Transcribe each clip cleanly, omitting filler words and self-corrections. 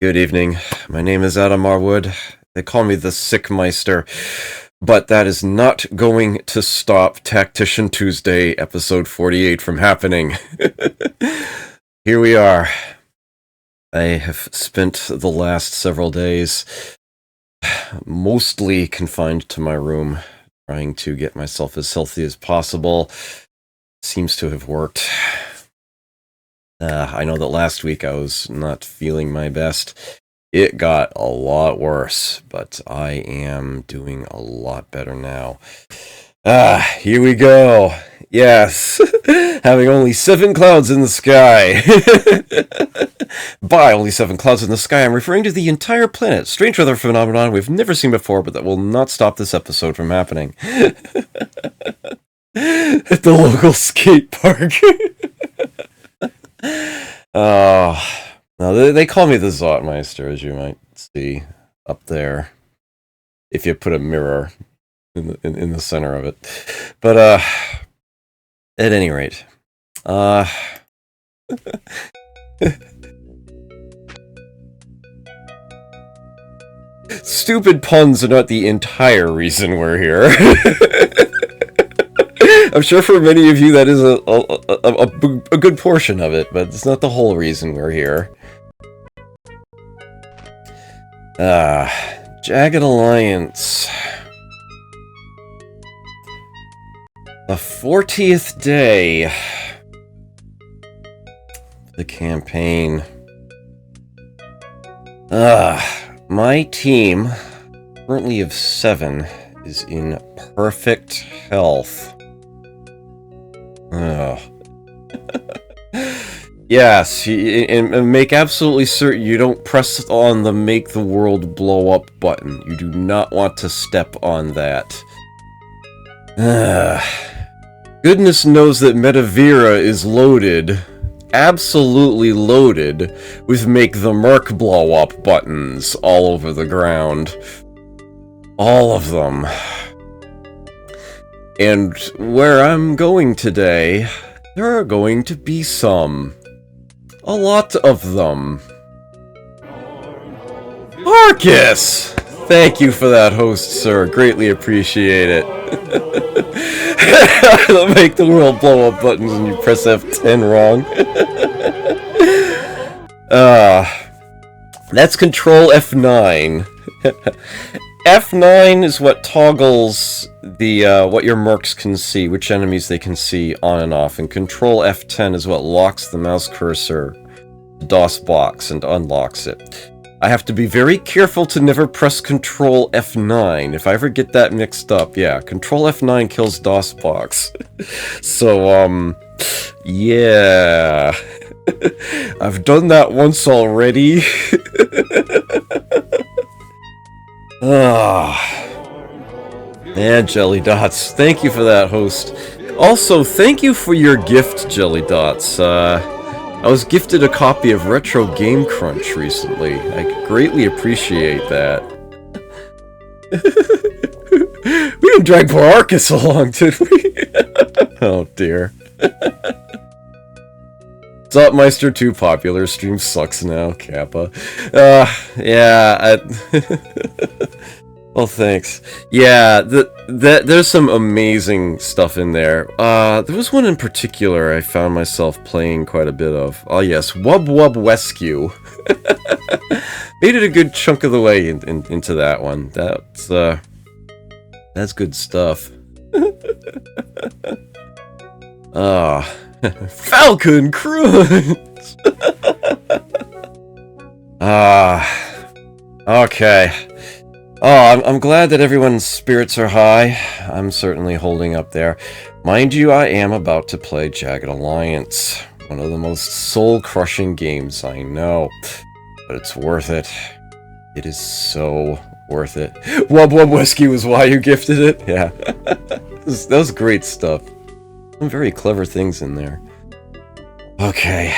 Good evening. My name is Adam Marwood. They call me the Sick Meister, but that is not going to stop Tactician Tuesday, episode 48, from happening. Here we are. I have spent the last several days mostly confined to my room, trying to get myself as healthy as possible. Seems to have worked. I know that last week I was not feeling my best. It got a lot worse, but I am doing a lot better now. Here we go. Yes, having only 7 clouds in the sky. By only 7 clouds in the sky, I'm referring to the entire planet. Strange weather phenomenon we've never seen before, but that will not stop this episode from happening. At the local skate park. No, they call me the Zotmeister, as you might see up there, if you put a mirror in the center of it. But at any rate, stupid puns are not the entire reason we're here. I'm sure for many of you that is a good portion of it, but it's not the whole reason we're here. Jagged Alliance. The 40th day of the campaign. My team, currently of 7, is in perfect health. Yes, and make absolutely certain you don't press on the make the world blow up button. You do not want to step on that. Goodness knows that Metavira is loaded, absolutely loaded, with make the merc blow up buttons all over the ground. All of them. And where I'm going today, there are going to be some. A lot of them. Arcus! Thank you for that, host, sir. Greatly appreciate it. They'll make the world blow up buttons and you press F10 wrong. That's Control F9. F9 is what toggles the what your mercs can see, which enemies they can see on and off, and Control F10 is what locks the mouse cursor to DOS box and unlocks it. I have to be very careful to never press Control F9. If I ever get that mixed up, yeah, Control F9 kills DOS box. So, yeah. I've done that once already. And Jelly Dots, thank you for that, host. Also, thank you for your gift, Jelly Dots. I was gifted a copy of Retro Game Crunch recently. I greatly appreciate that. We didn't drag poor Arcus along, did we? Oh dear. Zotmeister too popular, stream sucks now, Kappa. Yeah, well, thanks. Yeah, there's some amazing stuff in there. There was one in particular I found myself playing quite a bit of. Oh yes, Wub Wub Rescue. Made it a good chunk of the way into that one. That's good stuff. Falcon Crunch! Okay. Oh, I'm glad that everyone's spirits are high. I'm certainly holding up there. Mind you, I am about to play Jagged Alliance. One of the most soul-crushing games I know. But it's worth it. It is so worth it. Wub Wub Whiskey was why you gifted it? Yeah. That was great stuff. Some very clever things in there. Okay.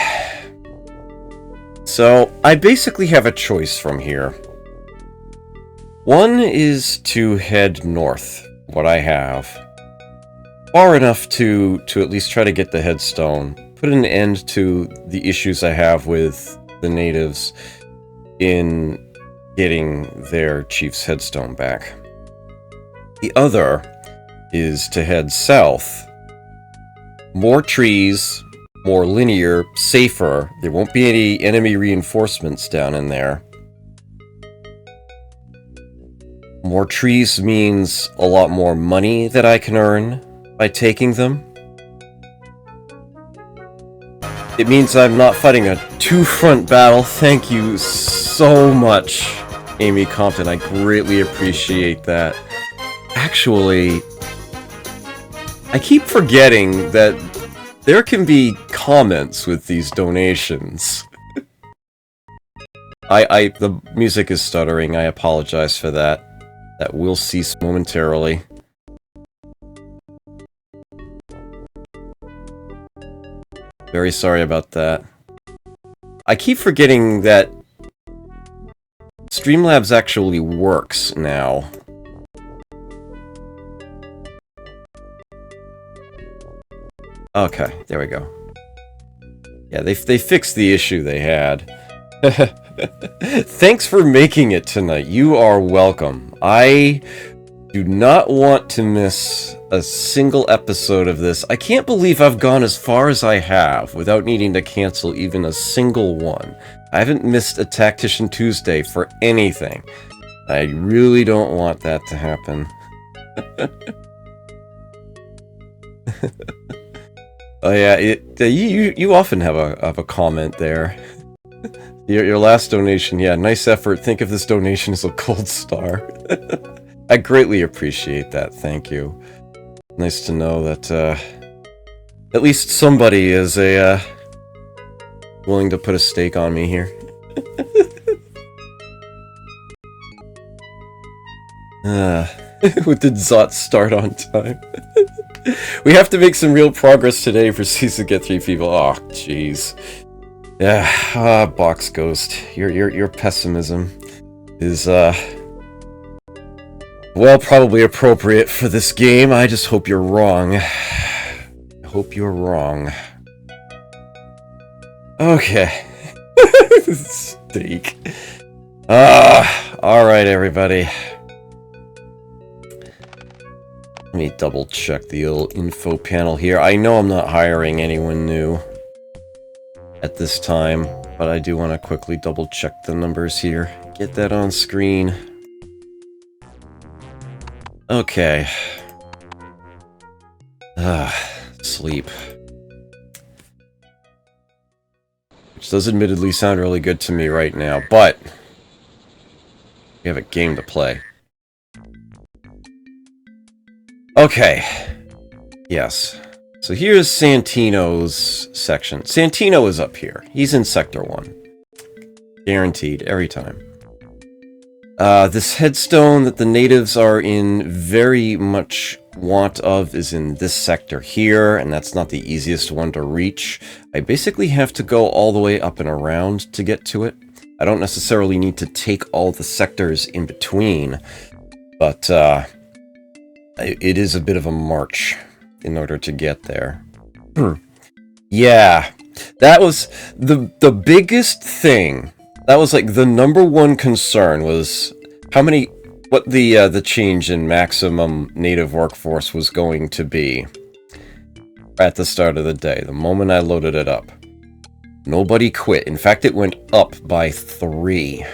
So, I basically have a choice from here. One is to head north, what I have. Far enough to at least try to get the headstone. Put an end to the issues I have with the natives. in getting their chief's headstone back. The other is to head south. More trees, more linear, safer. There won't be any enemy reinforcements down in there. More trees means a lot more money that I can earn by taking them. It means I'm not fighting a two-front battle. Thank you so much, Amy Compton. I greatly appreciate that. Actually, I keep forgetting that there can be comments with these donations. The music is stuttering. I apologize for that. That will cease momentarily. Very sorry about that. I keep forgetting that Streamlabs actually works now. Okay, there we go. Yeah, they fixed the issue they had. Thanks for making it tonight. You are welcome. I do not want to miss a single episode of this. I can't believe I've gone as far as I have without needing to cancel even a single one. I haven't missed a Tactician Tuesday for anything. I really don't want that to happen. Oh yeah, you often have a comment there. Your last donation, yeah, nice effort. Think of this donation as a gold star. I greatly appreciate that, thank you. Nice to know that, at least somebody is willing to put a stake on me here. Did Zot start on time? We have to make some real progress today for Season to get 3 people. Oh, jeez. Yeah, Box Ghost. Your pessimism is, well, probably appropriate for this game. I just hope you're wrong. I hope you're wrong. Okay. Steak. Alright, everybody. Let me double check the old info panel here. I know I'm not hiring anyone new at this time, but I do want to quickly double check the numbers here. Get that on screen. Okay. Sleep. Which does admittedly sound really good to me right now, but we have a game to play. Okay. Yes. So here's Santino's section. Santino is up here. He's in Sector 1. Guaranteed, every time. This headstone that the natives are in very much want of is in this sector here, and that's not the easiest one to reach. I basically have to go all the way up and around to get to it. I don't necessarily need to take all the sectors in between, but it is a bit of a march in order to get there. Yeah, that was the biggest thing. That was like the #1 concern was what the change in maximum native workforce was going to be at the start of the day, the moment I loaded it up. Nobody quit. In fact, it went up by 3.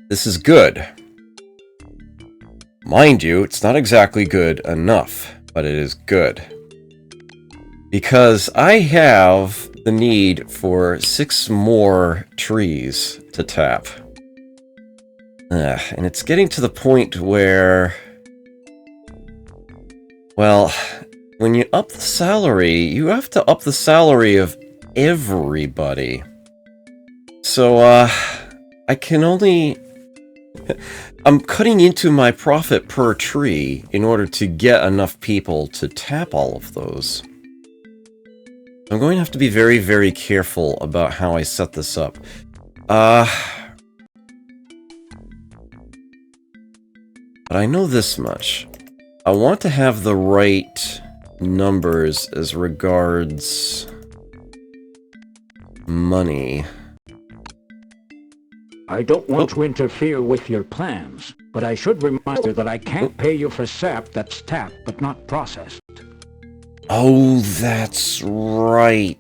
This is good. Mind you, it's not exactly good enough, but it is good. Because I have the need for 6 more trees to tap. And it's getting to the point where, well, when you up the salary, you have to up the salary of everybody. So, I can only... I'm cutting into my profit per tree in order to get enough people to tap all of those. I'm going to have to be very, very careful about how I set this up. But I know this much. I want to have the right numbers as regards money. I don't want to interfere with your plans, but I should remind you that I can't pay you for sap that's tapped but not processed. Oh, that's right.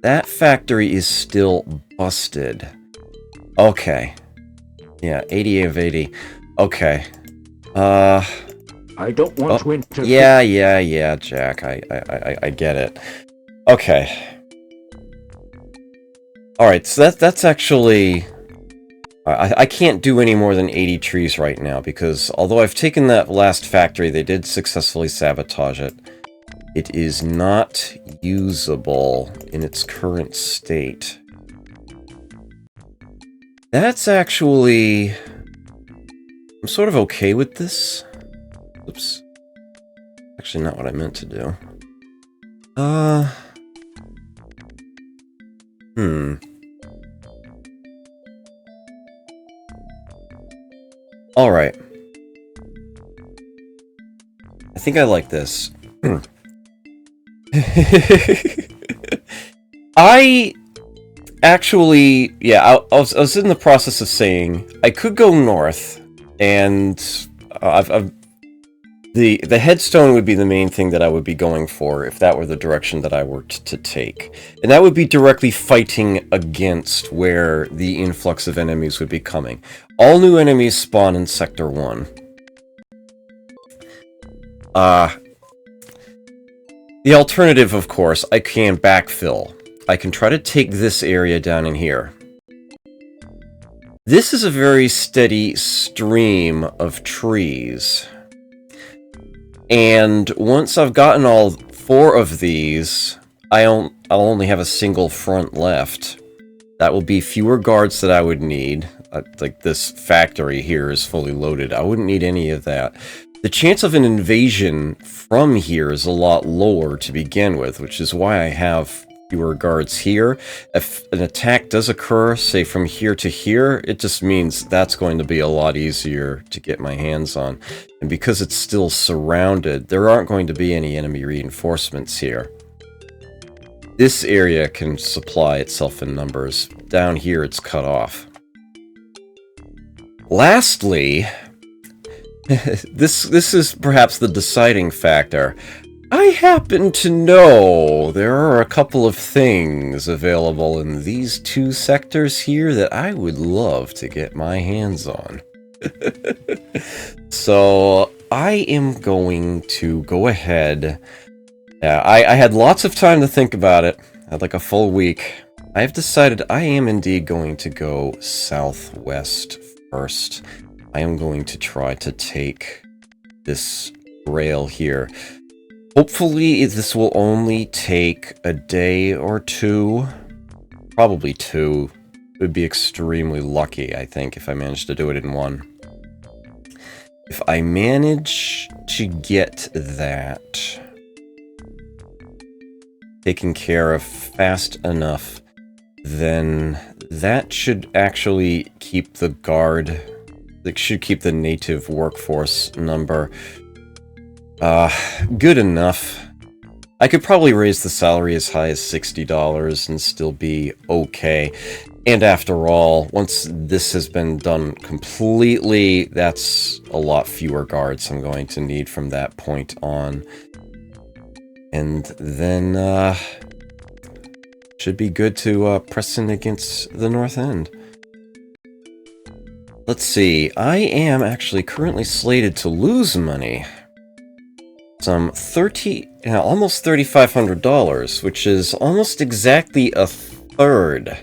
That factory is still busted. Okay. Yeah, 80 of 80. Okay. I don't want to interfere. Yeah, Jack. I get it. Okay. Alright, so that's actually... I can't do any more than 80 trees right now, because although I've taken that last factory, they did successfully sabotage it. It is not usable in its current state. That's actually... I'm sort of okay with this. Oops. Actually, not what I meant to do. Alright. I think I like this. I actually, yeah, I was in the process of saying I could go north, and the headstone would be the main thing that I would be going for if that were the direction that I were to take. And that would be directly fighting against where the influx of enemies would be coming. All new enemies spawn in Sector 1. The alternative, of course, I can backfill. I can try to take this area down in here. This is a very steady stream of trees. And once I've gotten all 4 of these, I'll only have a single front left. That will be fewer guards that I would need. Like this factory here is fully loaded. I wouldn't need any of that. The chance of an invasion from here is a lot lower to begin with, which is why I have fewer guards here. If an attack does occur, say from here to here, it just means that's going to be a lot easier to get my hands on. And because it's still surrounded, there aren't going to be any enemy reinforcements here. This area can supply itself in numbers. Down here, it's cut off. Lastly, this is perhaps the deciding factor. I happen to know there are a couple of things available in these 2 sectors here that I would love to get my hands on. So I am going to go ahead. I had lots of time to think about it. I had like a full week. I've decided I am indeed going to go southwest first. I am going to try to take this rail here. Hopefully this will only take a day or 2. Probably 2. It would be extremely lucky, I think, if I managed to do it in 1. If I manage to get that taken care of fast enough, then that should actually keep the guard... That should keep the native workforce number good enough. I could probably raise the salary as high as $60 and still be okay. And after all, once this has been done completely, that's a lot fewer guards I'm going to need from that point on. And then, should be good to press in against the North End. Let's see, I am actually currently slated to lose money. Some almost $3,500, which is almost exactly a third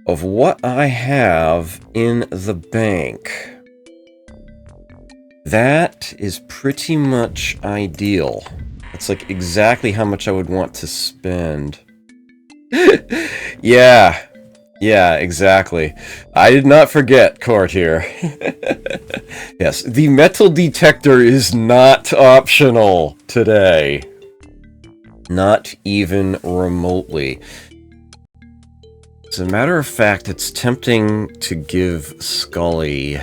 of what I have in the bank. That is pretty much ideal. That's like exactly how much I would want to spend. Yeah, exactly. I did not forget, Court here. Yes, the metal detector is not optional today. Not even remotely. As a matter of fact, it's tempting to give Scully...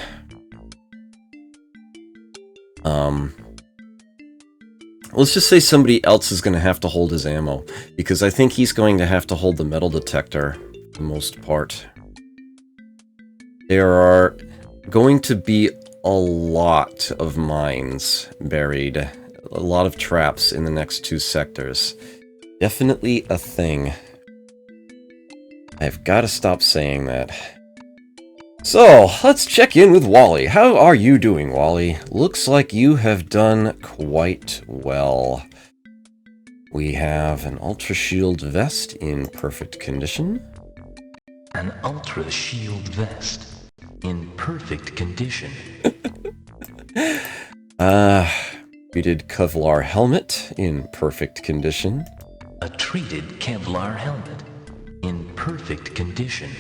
let's just say somebody else is going to have to hold his ammo, because I think he's going to have to hold the metal detector for the most part. There are going to be a lot of mines buried. A lot of traps in the next 2 sectors. Definitely a thing. I've got to stop saying that. So, let's check in with Wally. How are you doing, Wally? Looks like you have done quite well. We have an Ultra Shield vest in perfect condition. An Ultra Shield vest in perfect condition. We did Kevlar helmet in perfect condition. A treated Kevlar helmet in perfect condition.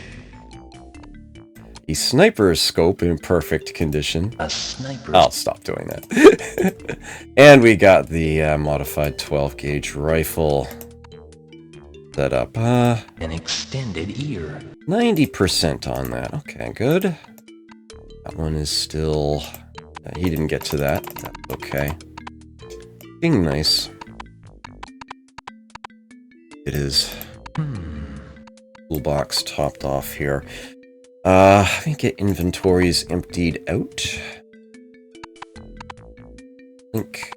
A sniper scope in perfect condition. A sniper. I'll stop doing that. And we got the modified 12 gauge rifle set up. An extended ear. 90% on that. Okay, good. That one is still... he didn't get to that. That's okay. Being nice. It is. Toolbox topped off here. I think get inventories emptied out. Link.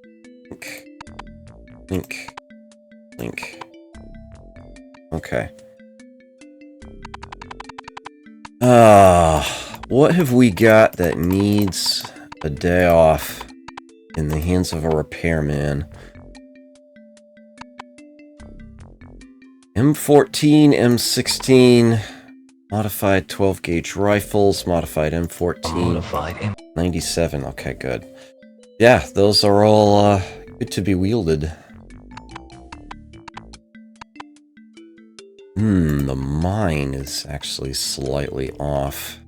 Okay. What have we got that needs a day off in the hands of a repairman? M14, M16, modified 12 gauge rifles, modified M14, Modified 97. Okay, good. Yeah, those are all good to be wielded. The mine is actually slightly off.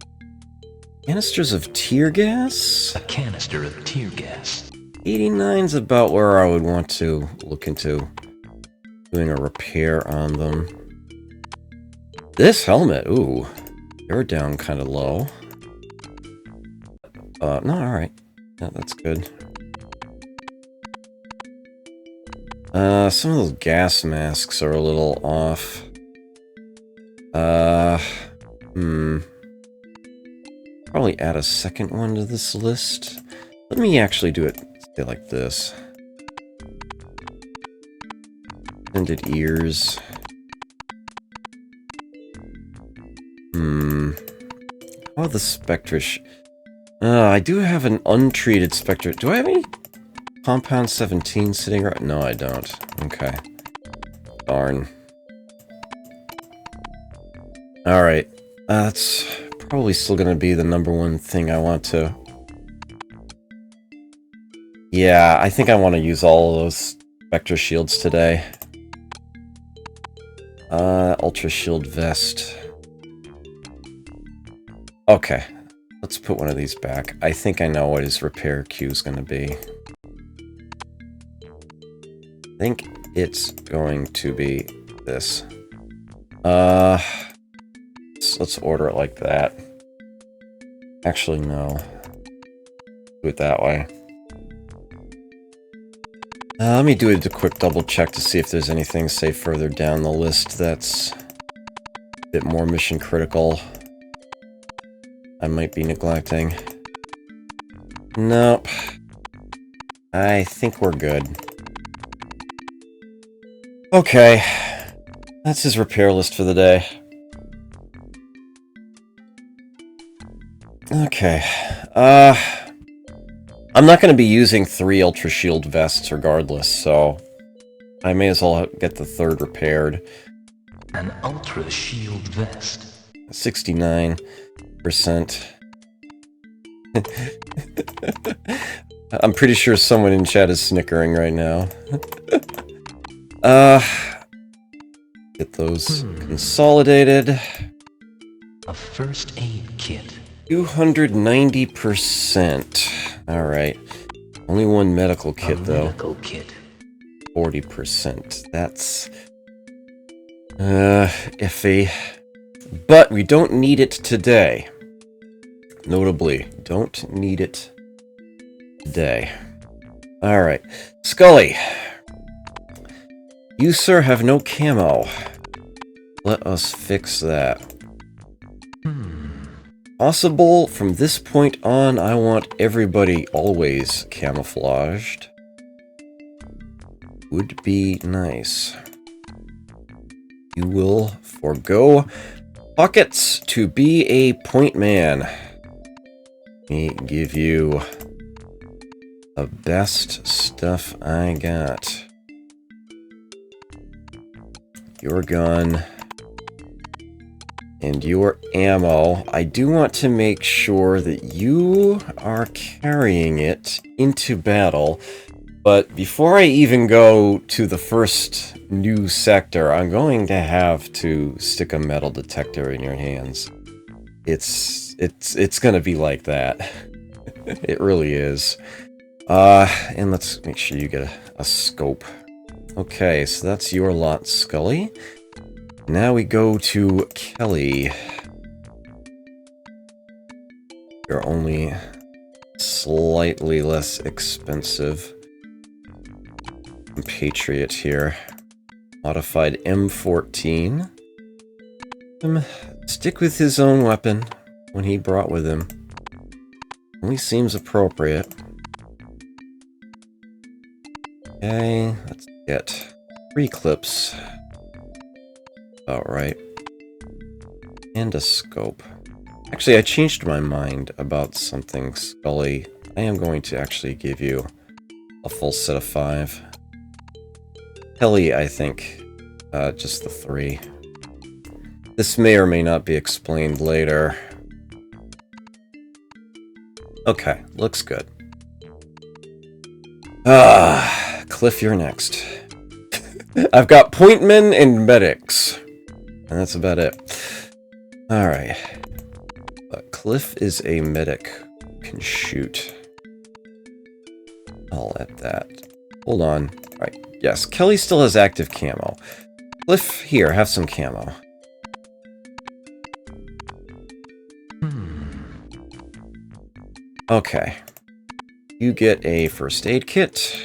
Canisters of tear gas? A canister of tear gas. 89's about where I would want to look into doing a repair on them. This helmet, ooh, you're down kind of low. No, alright. Yeah, that's good. Some of those gas masks are a little off. Probably add a second one to this list. Let me actually do it, say like this. Extended ears. Oh, the Spectrish. I do have an untreated Spectre. Do I have any Compound 17 sitting right? No, I don't. Okay. Darn. Alright. That's probably still gonna be the #1 thing I want to... Yeah, I think I want to use all of those Spectre shields today. Ultra Shield Vest. Okay. Let's put one of these back. I think I know what his repair queue is going to be. I think it's going to be this. Let's order it like that. Actually, no. Do it that way. Let me do a quick double check to see if there's anything, say, further down the list that's a bit more mission critical. I might be neglecting. Nope. I think we're good. Okay. That's his repair list for the day. Okay. I'm not going to be using 3 Ultra Shield vests regardless, so I may as well get the 3rd repaired. An Ultra Shield vest. 69%. I'm pretty sure someone in chat is snickering right now. Get those consolidated. A first aid kit. 290%. Alright. Only one medical kit, though. Medical kit. 40%. That's... iffy. But we don't need it today. Notably, don't need it today. Alright. Scully. You, sir, have no camo. Let us fix that. possible, from this point on, I want everybody always camouflaged. Would be nice. You will forego pockets to be a point man. Let me give you the best stuff I got. Your gun and your ammo. I do want to make sure that you are carrying it into battle, but before I even go to the first new sector, I'm going to have to stick a metal detector in your hands. It's gonna be like that. It really is. And let's make sure you get a scope. Okay, so that's your lot, Scully. Now we go to Kelly. You're only slightly less expensive. Patriot here. Modified M14. Stick with his own weapon when he brought with him. Only seems appropriate. Okay, let's get 3 clips. About right. And a scope. Actually, I changed my mind about something, Scully. I am going to actually give you a full set of 5. Kelly, I think, just the 3. This may or may not be explained later. Okay, looks good. Cliff, you're next. I've got pointmen and medics. And that's about it. Alright. Cliff is a medic who can shoot. I'll let that. Hold on. Alright, yes, Kelly still has active camo. Cliff, here, have some camo. Okay. You get a first aid kit.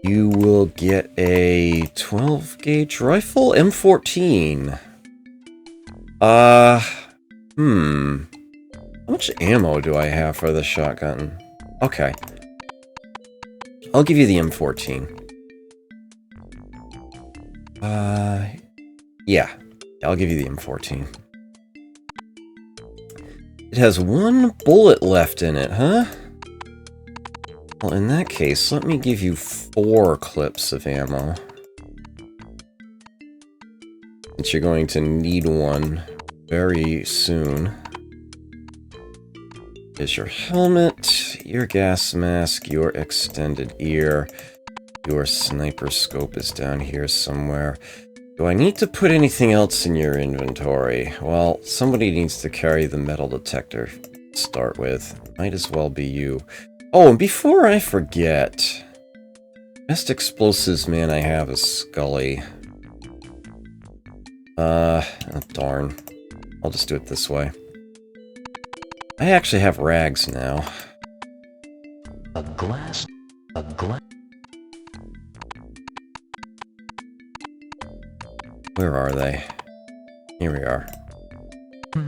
You will get a 12 gauge rifle, M14. How much ammo do I have for the shotgun? Okay. I'll give you the M14. Yeah. I'll give you the M14. It has 1 bullet left in it, huh? Well, in that case, let me give you 4 clips of ammo. Since you're going to need one very soon. There's your helmet, your gas mask, your extended ear. Your sniper scope is down here somewhere. Do I need to put anything else in your inventory? Well, somebody needs to carry the metal detector to start with. Might as well be you. Oh, and before I forget, best explosives man I have is Scully. Oh, darn. I'll just do it this way. I actually have rags now. A glass. Where are they? Here we are. A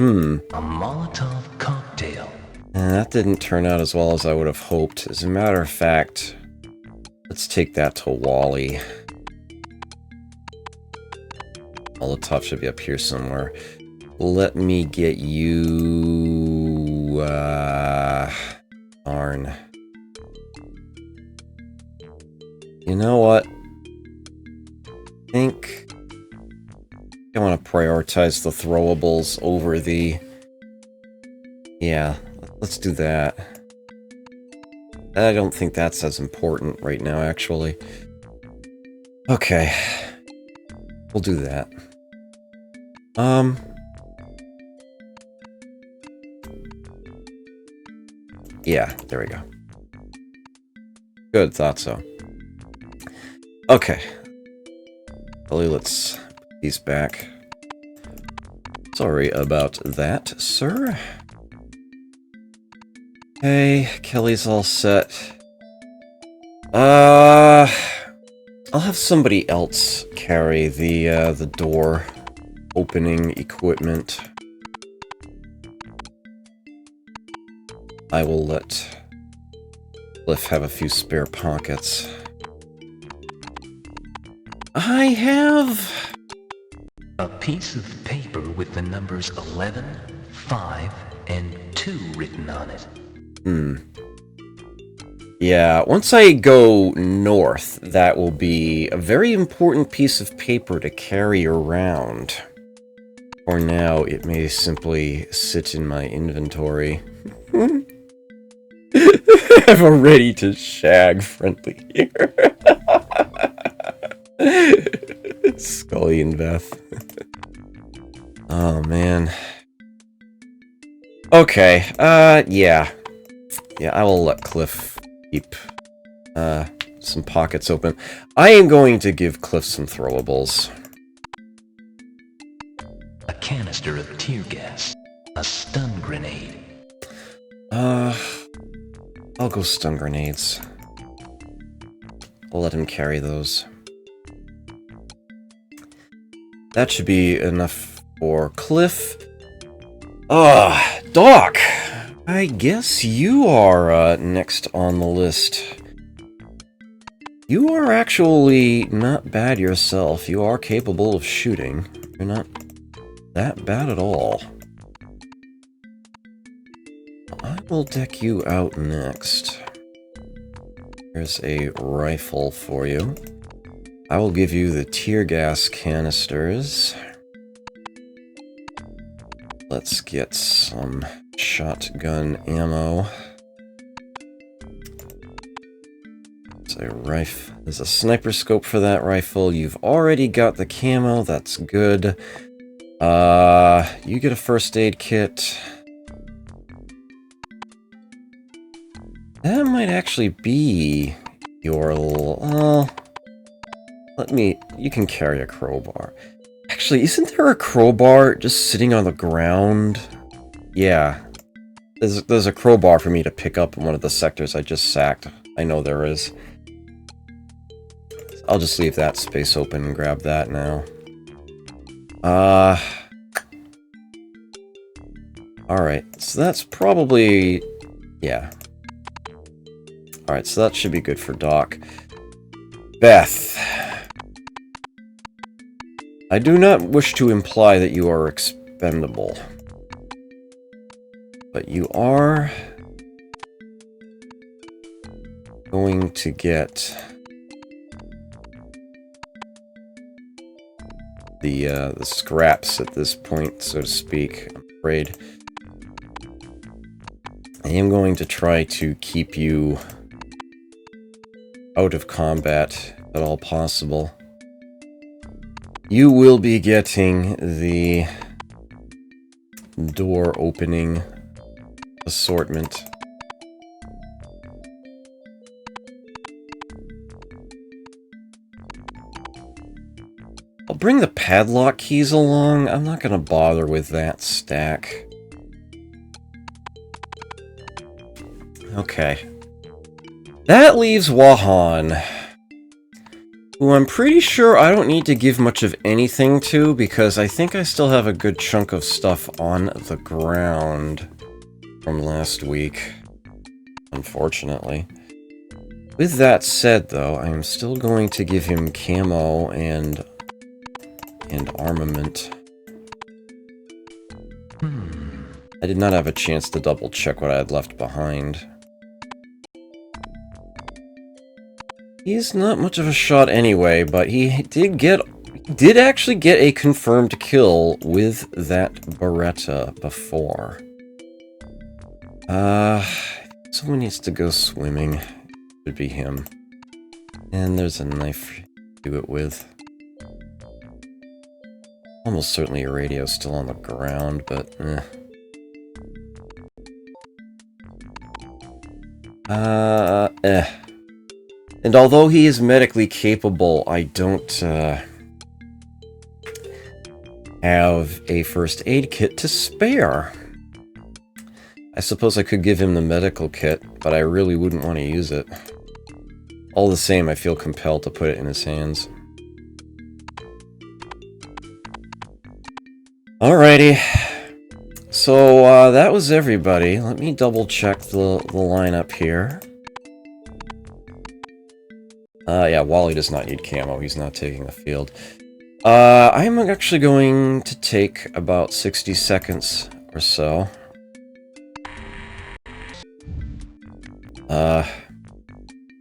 Molotov cocktail. That didn't turn out as well as I would have hoped. As a matter of fact, let's take that to Wally. Molotov should be up here somewhere. Let me get you... darn. You know what? I think I want to prioritize the throwables over the... Yeah, let's do that. I don't think that's as important right now, actually. Okay. We'll do that. Yeah, there we go. Good, thought so. Okay. Well, let's put these back. Sorry about that, sir. Okay, Kelly's all set. I'll have somebody else carry the door opening equipment. I will let Cliff have a few spare pockets. I have A piece of paper with the numbers 11, 5, and 2 written on it. Yeah, once I go north, that will be a very important piece of paper to carry around. For now, it may simply sit in my inventory. I'm a ready to shag friendly here. Scully and Beth. Oh, man. Okay, yeah. Yeah, I will let Cliff keep, some pockets open. I am going to give Cliff some throwables. A canister of tear gas. A stun grenade. I'll go stun grenades. I'll let him carry those. That should be enough for Cliff. Doc! I guess you are, next on the list. You are actually not bad yourself. You are capable of shooting. You're not that bad at all. I will deck you out next. Here's a rifle for you. I will give you the tear gas canisters. Let's get some shotgun ammo. There's a sniper scope for that rifle. You've already got the camo, that's good. You get a first aid kit. That might actually be your... you can carry a crowbar. Actually, isn't there a crowbar just sitting on the ground? Yeah. There's a crowbar for me to pick up in one of the sectors I just sacked. I know there is. I'll just leave that space open and grab that now. Alright, so that's probably... yeah. Alright, so that should be good for Doc. Beth. I do not wish to imply that you are expendable. But you are... going to get... the scraps at this point, so to speak, I'm afraid. I am going to try to keep you out of combat, if at all possible. You will be getting the door opening assortment. I'll bring the padlock keys along. I'm not gonna bother with that stack. Okay. That leaves Wahan, who I'm pretty sure I don't need to give much of anything to, because I think I still have a good chunk of stuff on the ground from last week, unfortunately. With that said, though, I am still going to give him camo and armament. I did not have a chance to double check what I had left behind. He's not much of a shot anyway, but he did actually get a confirmed kill with that Beretta before. Someone needs to go swimming. It would be him. And there's a knife to do it with. Almost certainly your radio's still on the ground, but And although he is medically capable, I don't have a first aid kit to spare. I suppose I could give him the medical kit, but I really wouldn't want to use it. All the same, I feel compelled to put it in his hands. Alrighty. So, that was everybody. Let me double check the lineup here. Yeah, Wally does not need camo. He's not taking the field. I'm actually going to take about 60 seconds or so. If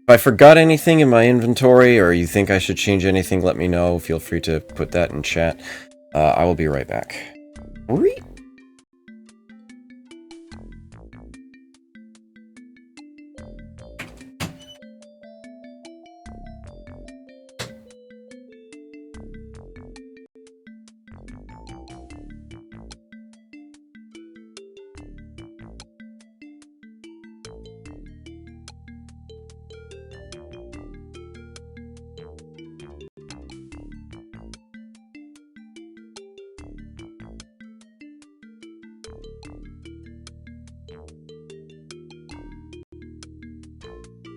I forgot anything in my inventory, or you think I should change anything, let me know. Feel free to put that in chat. I will be right back. Whee!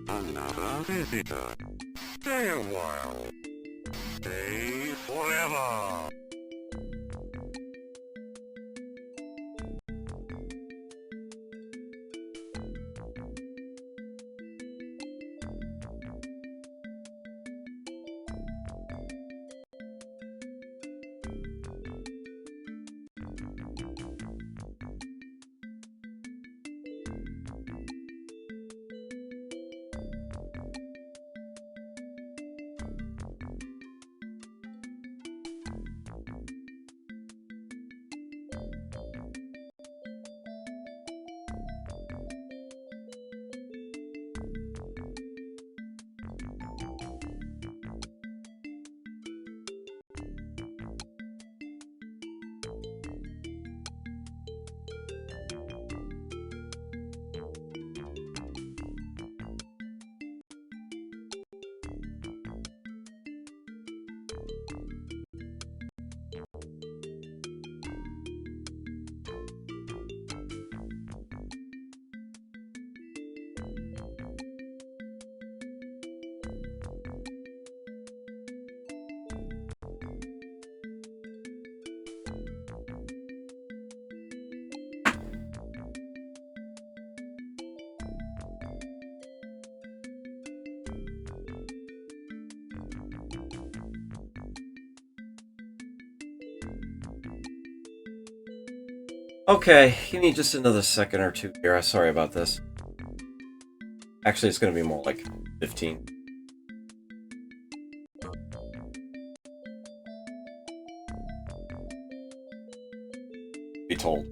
Another visitor. Stay a while. Stay forever. Okay, give me just another second or two here. Sorry about this. Actually, it's going to be more like 15. Be told.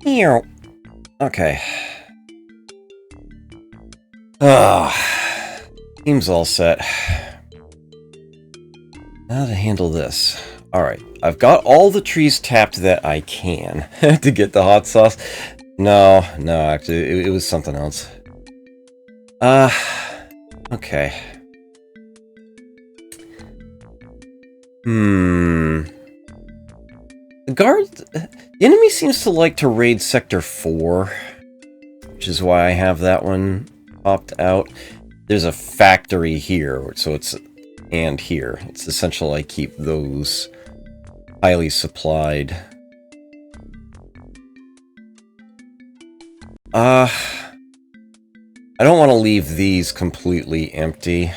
Here. Okay. Team's all set. Now to handle this. Alright, I've got all the trees tapped that I can to get the hot sauce. No, actually, it was something else. Okay. The enemy seems to like to raid Sector 4, which is why I have that one popped out. There's a factory here, so it's... and here. It's essential I keep those highly supplied. I don't want to leave these completely empty.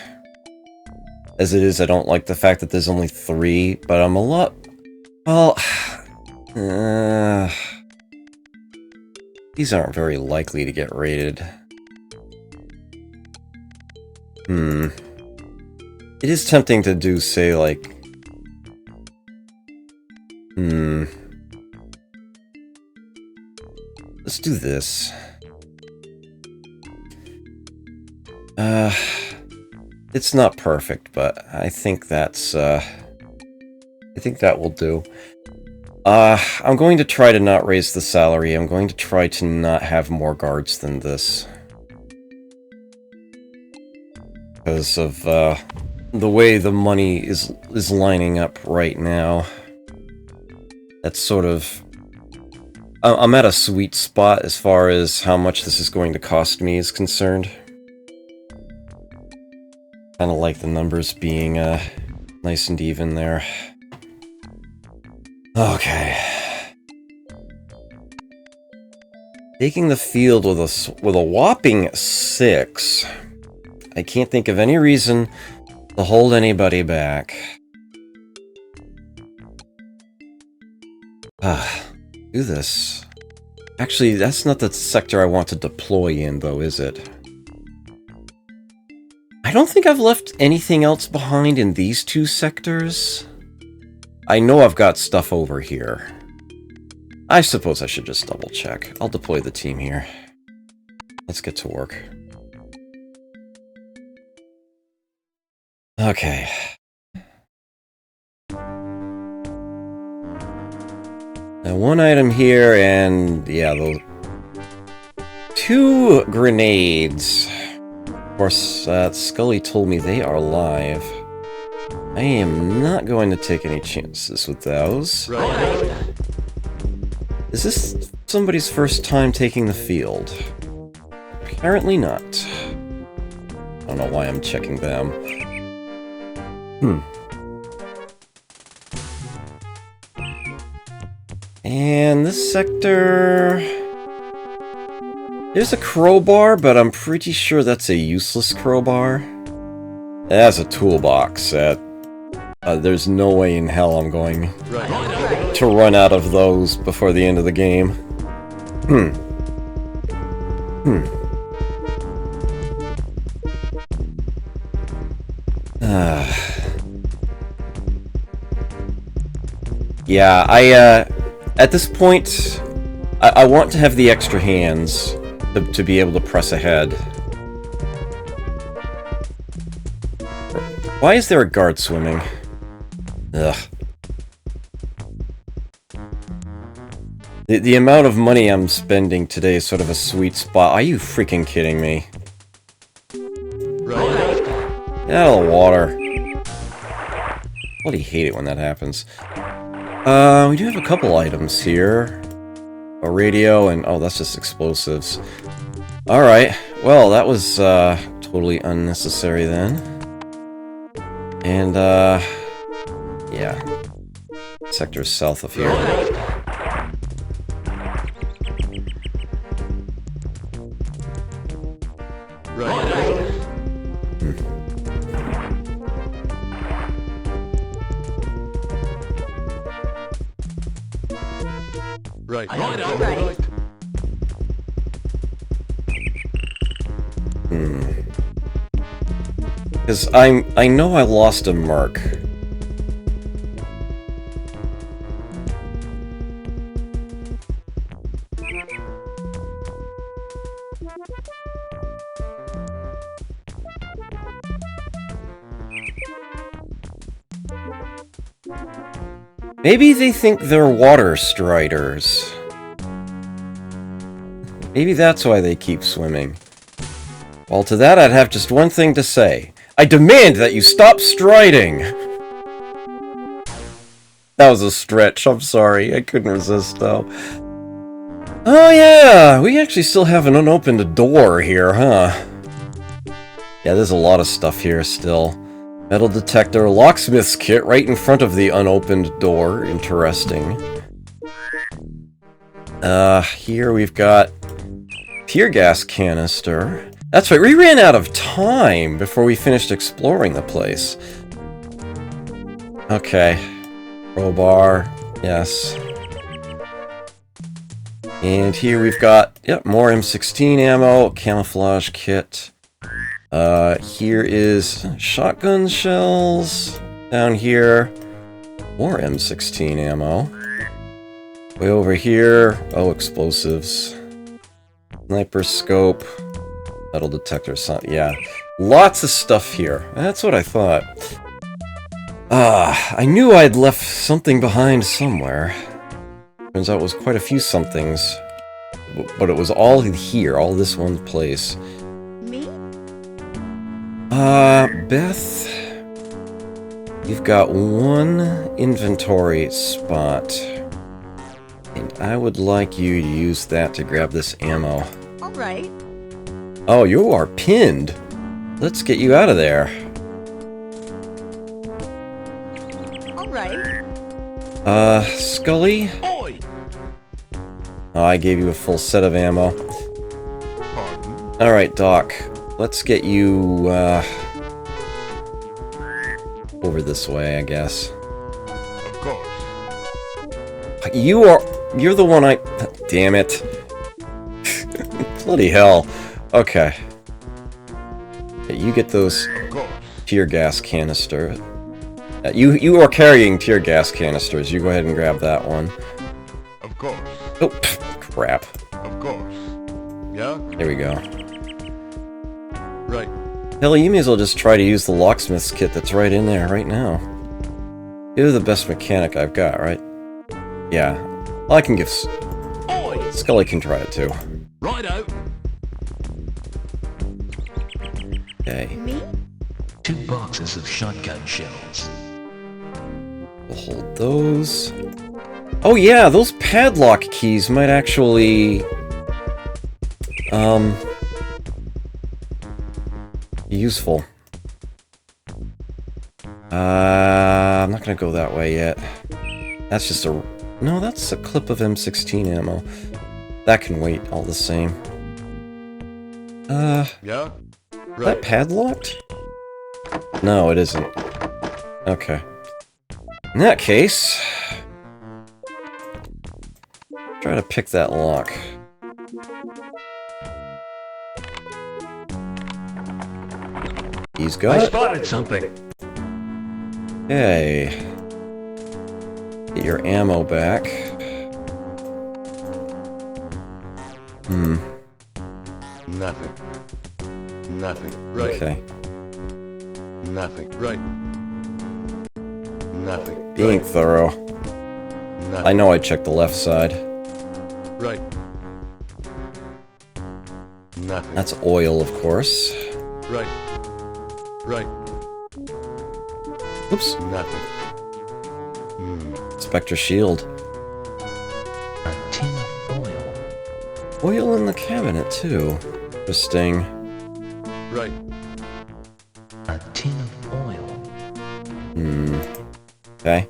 As it is, I don't like the fact that there's only 3, but I'm a lot... well... these aren't very likely to get raided. It is tempting to do, say, like... let's do this. It's not perfect, but I think that's, I think that will do. I'm going to try to not raise the salary. I'm going to try to not have more guards than this. Because of, the way the money is lining up right now. That's sort of I'm at a sweet spot as far as how much this is going to cost me is concerned. Kind of like the numbers being nice and even there. Okay. Taking the field with a whopping 6. I can't think of any reason to hold anybody back. Do this. Actually, that's not the sector I want to deploy in, though, is it? I don't think I've left anything else behind in these 2 sectors. I know I've got stuff over here. I suppose I should just double check. I'll deploy the team here. Let's get to work. Okay. Now, 1 item here, and yeah, those 2 grenades. Of course, Scully told me they are live. I am not going to take any chances with those. Right. Is this somebody's first time taking the field? Apparently not. I don't know why I'm checking them. And this sector... There's a crowbar, but I'm pretty sure that's a useless crowbar. That's a toolbox. There's no way in hell I'm going to run out of those before the end of the game. Yeah, at this point, I want to have the extra hands to be able to press ahead. Why is there a guard swimming? Ugh. The amount of money I'm spending today is sort of a sweet spot. Are you freaking kidding me? Right. Get out of the water. Bloody hate it when that happens. We do have a couple items here. A radio and... oh, that's just explosives. Alright. Well, that was totally unnecessary then. And, yeah. Sector south of here. Right. Because I know I lost a mark. Maybe they think they're water striders. Maybe that's why they keep swimming. Well, to that I'd have just one thing to say. I demand that you stop striding! That was a stretch, I'm sorry. I couldn't resist, though. Oh yeah, we actually still have an unopened door here, huh? Yeah, there's a lot of stuff here still. Metal detector, locksmith's kit right in front of the unopened door. Interesting. Here we've got tear gas canister. That's right, we ran out of time before we finished exploring the place. Okay. Crowbar, yes. And here we've got, yep, more M16 ammo, camouflage kit. Here is shotgun shells. Down here, more M16 ammo. Way over here, oh, explosives. Sniper scope. Metal detector, yeah. Lots of stuff here. That's what I thought. I knew I'd left something behind somewhere. Turns out it was quite a few somethings. But it was all here, all this one place. Beth, you've got one inventory spot. And I would like you to use that to grab this ammo. All right. Oh, you are pinned. Let's get you out of there. All right. Scully? Oi! Oh, I gave you a full set of ammo. Alright, Doc. Let's get you, over this way, I guess. Of course. You're the one damn it. Bloody hell. Okay. Yeah, you get those Of course. tear gas canister. You are carrying tear gas canisters. You go ahead and grab that one. Of course. Oh, crap. Of course. Yeah? There we go. Right. Hell, you may as well just try to use the locksmith's kit that's right in there right now. You're the best mechanic I've got, right? Yeah. Well, I can give... Oi! Scully can try it too. Righto! Okay. Me? 2 boxes of shotgun shells. We'll hold those. Oh yeah, those padlock keys might actually... be useful. I'm not gonna go that way yet. That's just a... No, that's a clip of M16 ammo. That can wait all the same. Yeah? Is that padlocked? No, it isn't. Okay. In that case... try to pick that lock. He's got I it. spotted something. Okay. Get your ammo back. Nothing. Nothing. Right. Okay. Nothing. Right. Nothing. Being Right. thorough. Nothing. I know I checked the left side. Right. Nothing. That's oil, of course. Right. Right. Oops. Nothing. Spectre shield. A tin of oil. Oil in the cabinet, too. Interesting. Right. A tin of oil. Okay.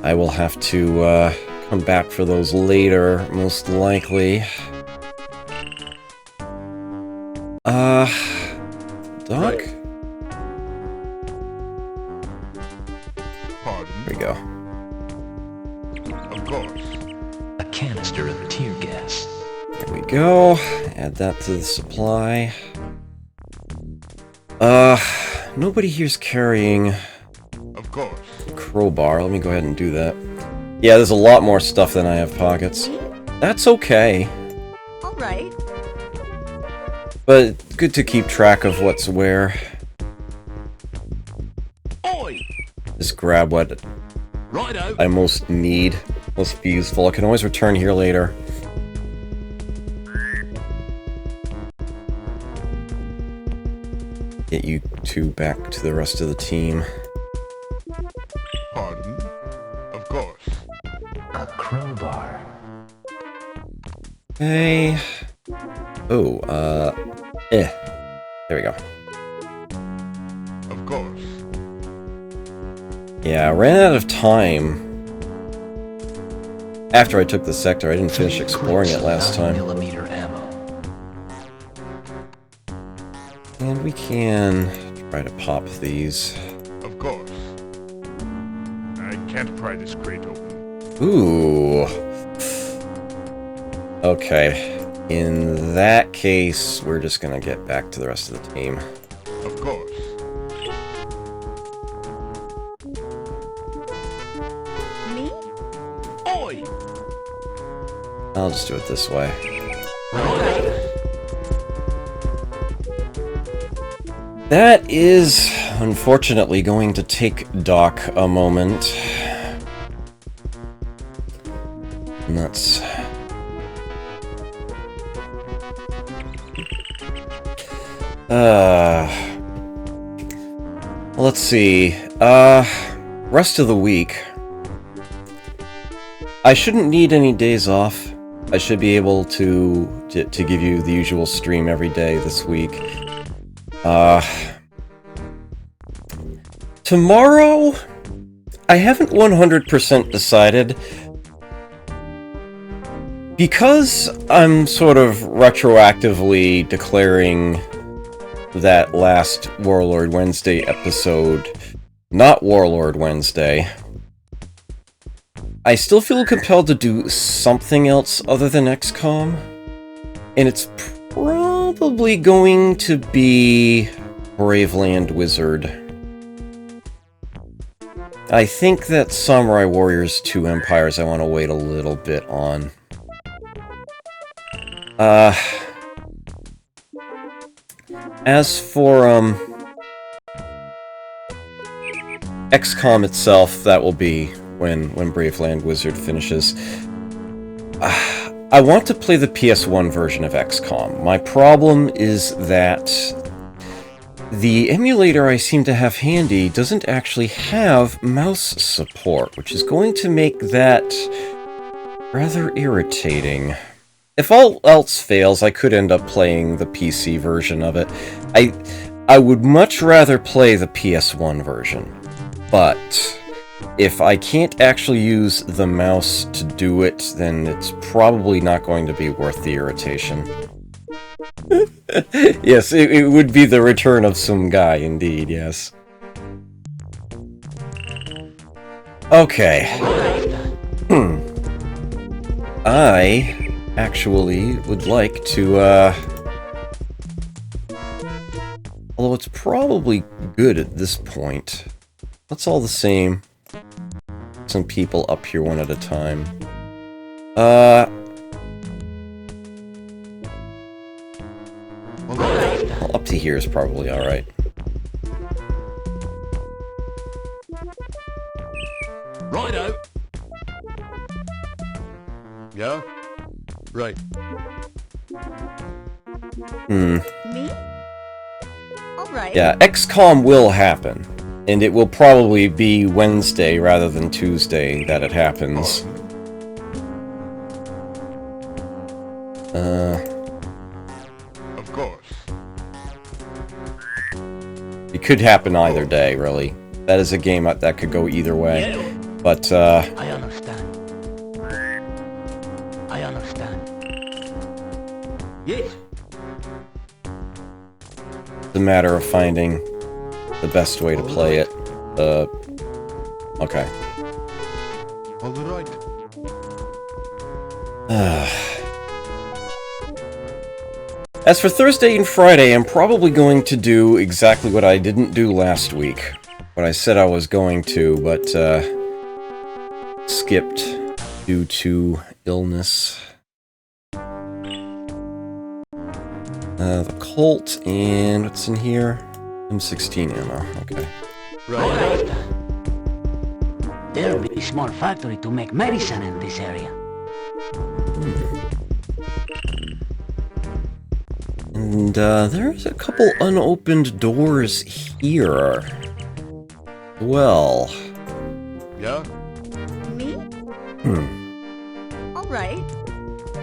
I will have to, come back for those later, most likely. Doc? Right. Pardon. There we go. Of course. A canister of tear gas. There we go. Add that to the supply. Nobody here's carrying Of course. a crowbar. Let me go ahead and do that. Yeah, there's a lot more stuff than I have pockets. That's okay. All right. But good to keep track of what's where. Oi! Just grab what Righto! I most need. Most be useful. I can always return here later. Get you two back to the rest of the team. Pardon. Of course. A crowbar. Hey. Oh, There we go. Of course. Yeah, I ran out of time. After I took the sector, I didn't finish exploring it last time. 9mm ammo. And we can try to pop these. Of course. I can't pry this crate open. Ooh. Okay. In that case, we're just gonna get back to the rest of the team. Of course. Me? Oi! I'll just do it this way. That is unfortunately going to take Doc a moment. Nuts. Let's see. Rest of the week. I shouldn't need any days off. I should be able to give you the usual stream every day this week. Tomorrow, I haven't 100% decided. Because I'm sort of retroactively declaring that last Warlord Wednesday episode not Warlord Wednesday, I still feel compelled to do something else other than XCOM, and it's probably going to be Braveland Wizard. I think that Samurai Warriors 2 Empires I want to wait a little bit on. As for, XCOM itself, that will be when Braveland Wizard finishes. I want to play the PS1 version of XCOM. My problem is that the emulator I seem to have handy doesn't actually have mouse support, which is going to make that rather irritating. If all else fails, I could end up playing the PC version of it. I would much rather play the PS1 version, but if I can't actually use the mouse to do it, then it's probably not going to be worth the irritation. Yes, it would be the return of some guy, indeed, yes. Okay. I actually would like to, although it's probably good at this point. That's all the same. Some people up here one at a time. Well, up to here is probably alright. Righto. Yeah? Right. Me? Alright. Yeah, XCOM will happen. And it will probably be Wednesday rather than Tuesday that it happens. Of course. It could happen either day, really. That is a game that could go either way. But, I understand. I understand. Yes. it's a matter of finding the best way to play it. Okay. All right. As for Thursday and Friday, I'm probably going to do exactly what I didn't do last week. What I said I was going to, but, skipped due to illness. The Colt, and what's in here? M16 ammo, okay. Right. There'll be a small factory to make medicine in this area. And, there's a couple unopened doors here. Well. Yeah? Me? Alright.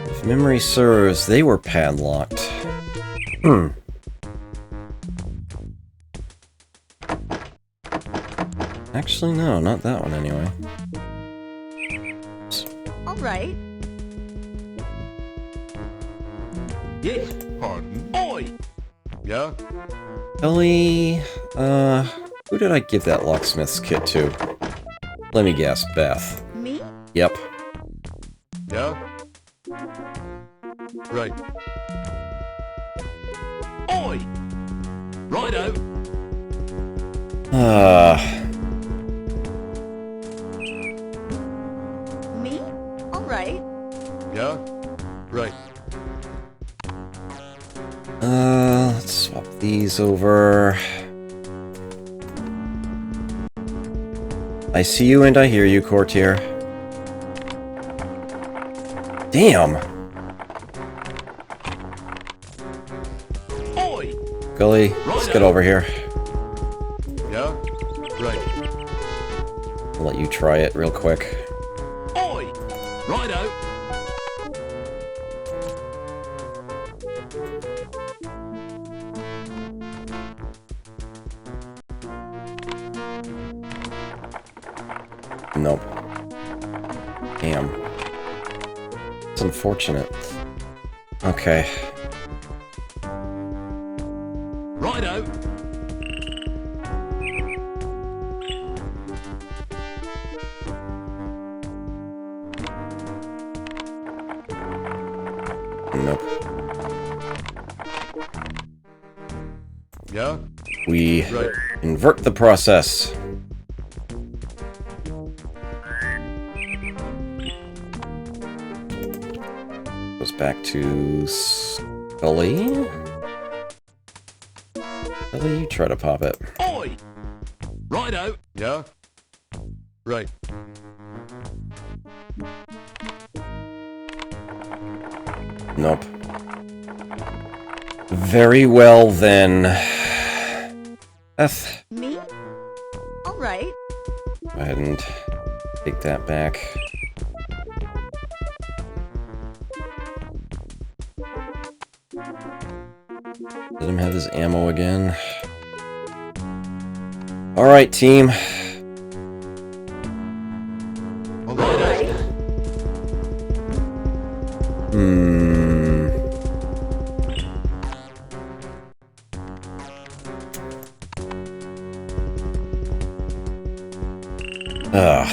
If memory serves, they were padlocked. Actually, no, not that one anyway. Alright. Yes. Pardon? Oi! Yeah? Ellie, who did I give that locksmith's kit to? Let me guess, Beth. Me? Yep. Yeah? Right. Oi! Righto. Me? Alright. Yeah? Right. Let's swap these over. I see you and I hear you, Courtier. Damn! Oi! Gully, let's get over here. Yeah? Right. I'll let you try it real quick. Oi! Nope. Damn. It's unfortunate. Okay. Righto. Nope. Yeah? We Right. invert the process. Goes back to Scully. Scully, you try to pop it. Oi! Righto. Yeah? Right. Nope. Very well then. Beth, Me? All right. go ahead and take that back. Let him have his ammo again. Alright, team. All right. Ugh.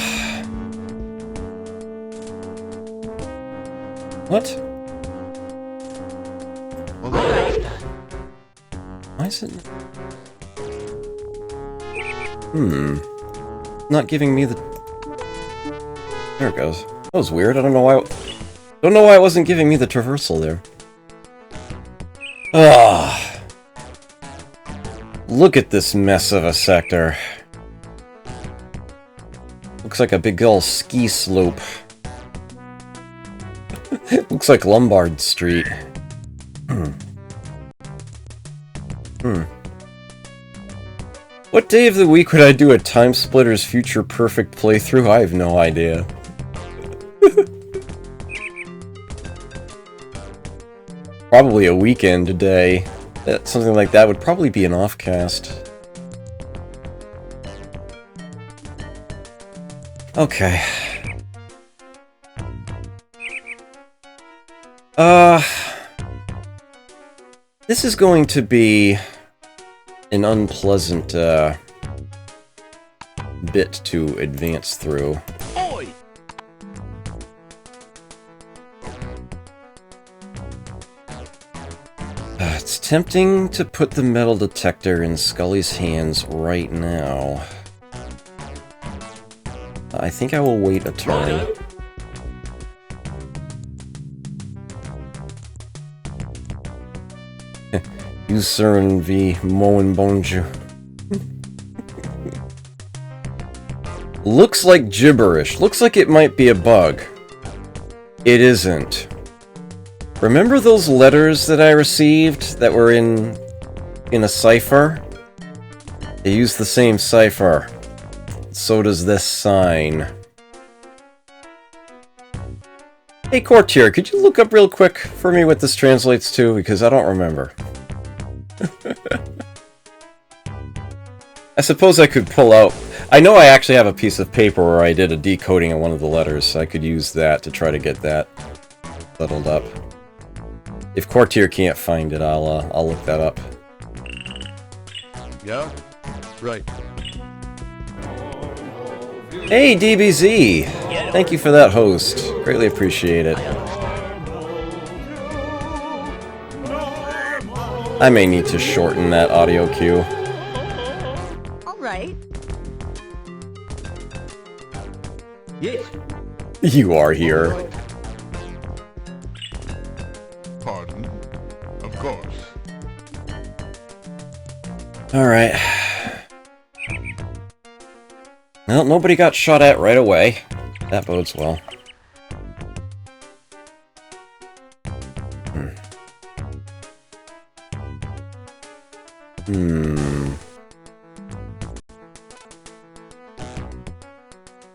What? All right. Why is it... Not giving me the... There it goes. That was weird. I don't know why... Don't know why it wasn't giving me the traversal there. Ah. Look at this mess of a sector. Looks like a big old ski slope. Looks like Lombard Street. What day of the week would I do a Time Splitters Future Perfect playthrough? I have no idea. Probably a weekend today. Something like that would probably be an offcast. Okay. This is going to be an unpleasant bit to advance through. Oi! It's tempting to put the metal detector in Scully's hands right now. I think I will wait a turn. Righto. Usurin v. Moen Bonju. Looks like gibberish. Looks like it might be a bug. It isn't. Remember those letters that I received that were in a cipher? They use the same cipher. So does this sign. Hey Courtier, could you look up real quick for me what this translates to? Because I don't remember. I suppose I could pull out... I know I actually have a piece of paper where I did a decoding of one of the letters, so I could use that to try to get that settled up. If Courtier can't find it, I'll look that up. Yeah? Right. Hey DBZ! Thank you for that host. Greatly appreciate it. I may need to shorten that audio cue. All right. Yes. You are here. Pardon? Of course. Alright. Well, nobody got shot at right away. That bodes well.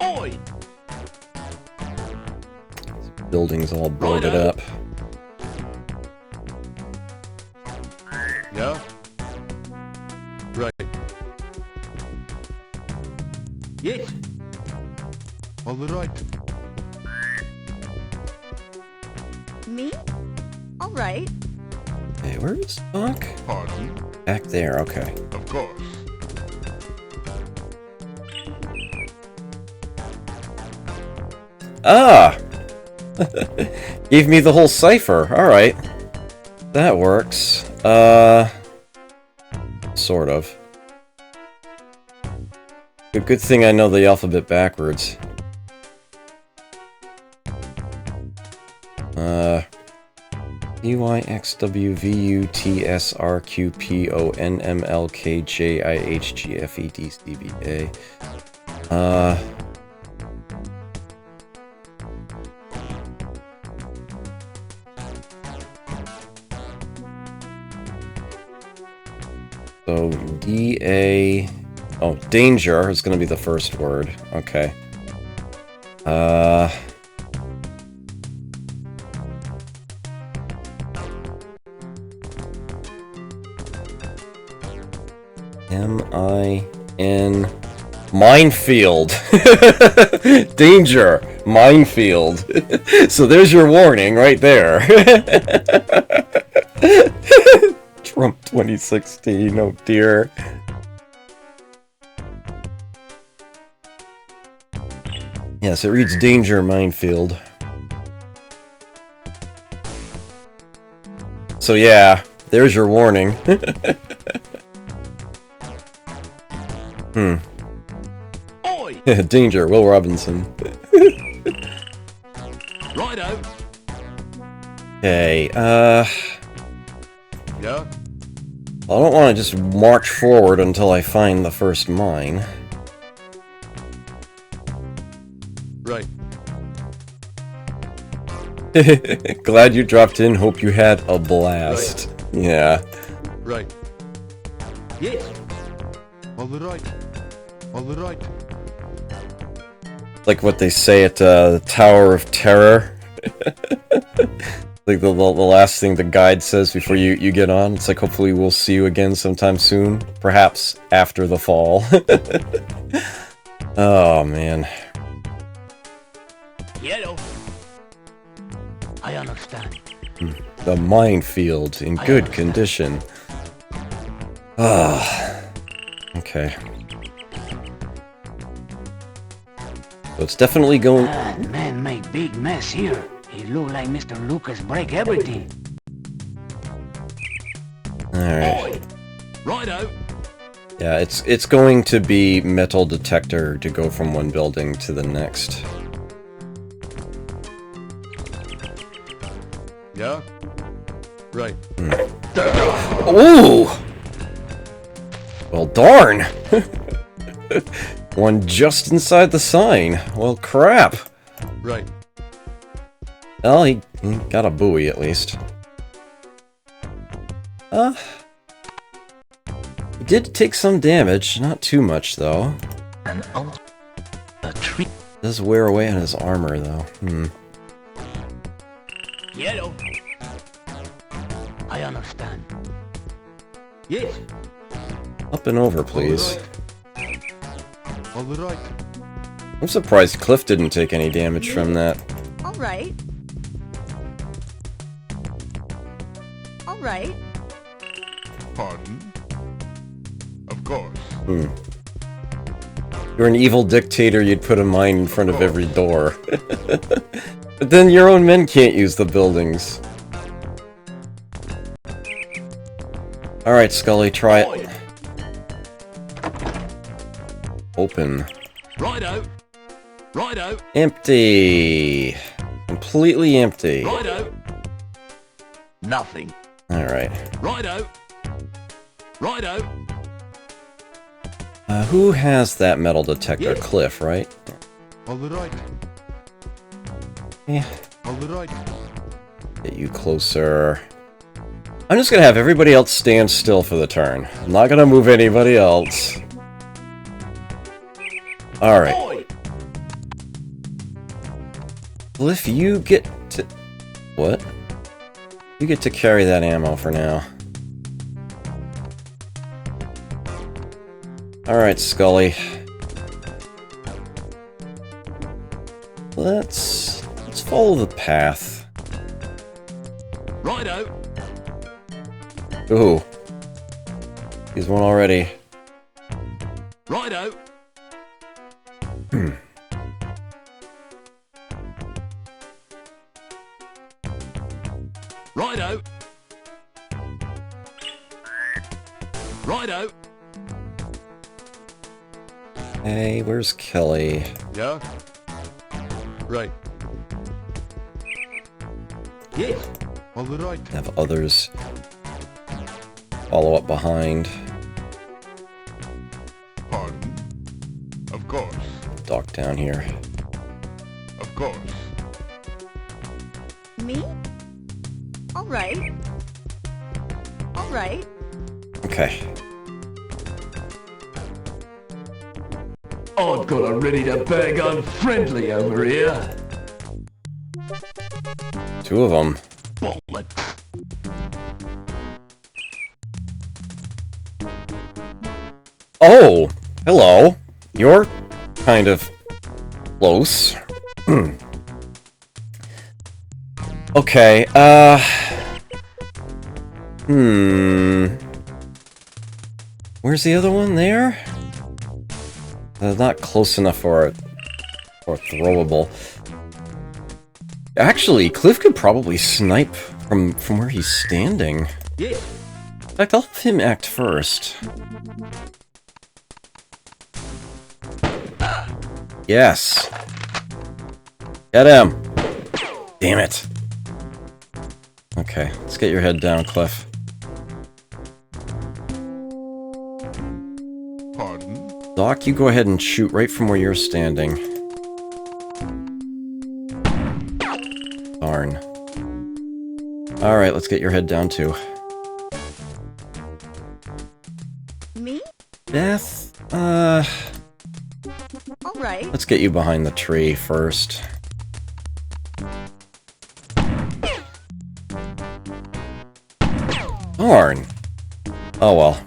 Oi! Building's all boarded Righto. up. Yeah? Right. Yes. All right. Me? All right. Hey, where is Doc? Pardon? Back there, okay. Of course. Ah! Gave me the whole cipher. Alright. That works. Sort of. Good thing I know the alphabet backwards. EYXWVUTSRQPONMLKJIHGFEDCBA. So, D-A... Oh, danger is gonna be the first word. Okay. M-I-N... Minefield! Danger! Minefield! So there's your warning right there. Trump 2016, oh dear. Yes, it reads Danger Minefield. So yeah, there's your warning. Oi! Danger, Will Robinson. Righto! Okay, Yeah? I don't want to just march forward until I find the first mine. Right. Glad you dropped in, hope you had a blast. Yeah. Right. Yes! All right. All right. Like what they say at the Tower of Terror. Like the last thing the guide says before you get on. It's like, hopefully we'll see you again sometime soon. Perhaps after the fall. Oh, man. Yellow! I understand. The minefield in good condition. Ah. Okay. So it's definitely going... Man made big mess here. It look like Mr. Lucas break everything. Alright. Righto! Yeah, it's going to be metal detector to go from one building to the next. Yeah? Right. Ooh! Well, darn! One just inside the sign. Well, crap. Right. Well, he got a buoy at least. He did take some damage, not too much though. A tree. Does wear away on his armor though. Yellow! I understand. Yes! Up and over, please. All right. I'm surprised Cliff didn't take any damage from that. All right. All right. Pardon? Of course. You're an evil dictator, you'd put a mine in front of every door. But then your own men can't use the buildings. Alright, Scully, try it. Open. Righto! Righto! Empty. Completely empty. Righto! Nothing. Alright. Righto! Righto! Who has that metal detector? Yeah. Cliff, right? All right. Yeah. All right. Get you closer. I'm just gonna have everybody else stand still for the turn. I'm not gonna move anybody else. Alright. Oi! Cliff, you get to... What? You get to carry that ammo for now. Alright, Scully. let's follow the path. Righto. Ooh. He's one already. Righto. Righto. Righto. Hey, where's Kelly? Yeah. Right. Yes. All right. Have others follow up behind. Pardon? Of course. Dock down here. Of course. Me? All right. All right. Okay. I've got a ready-to-bag unfriendly over here. Two of them. Bollocks. Oh! Hello. You're kind of close. Okay, where's the other one? There? Not close enough for throwable. Actually, Cliff could probably snipe from where he's standing. Yeah. In fact, I'll have him act first. Yes. Get him. Damn it. Okay, let's get your head down, Cliff. Pardon? Doc, you go ahead and shoot right from where you're standing. Darn. Alright, let's get your head down too. Me? Beth, All right. let's get you behind the tree first. Darn. Oh well.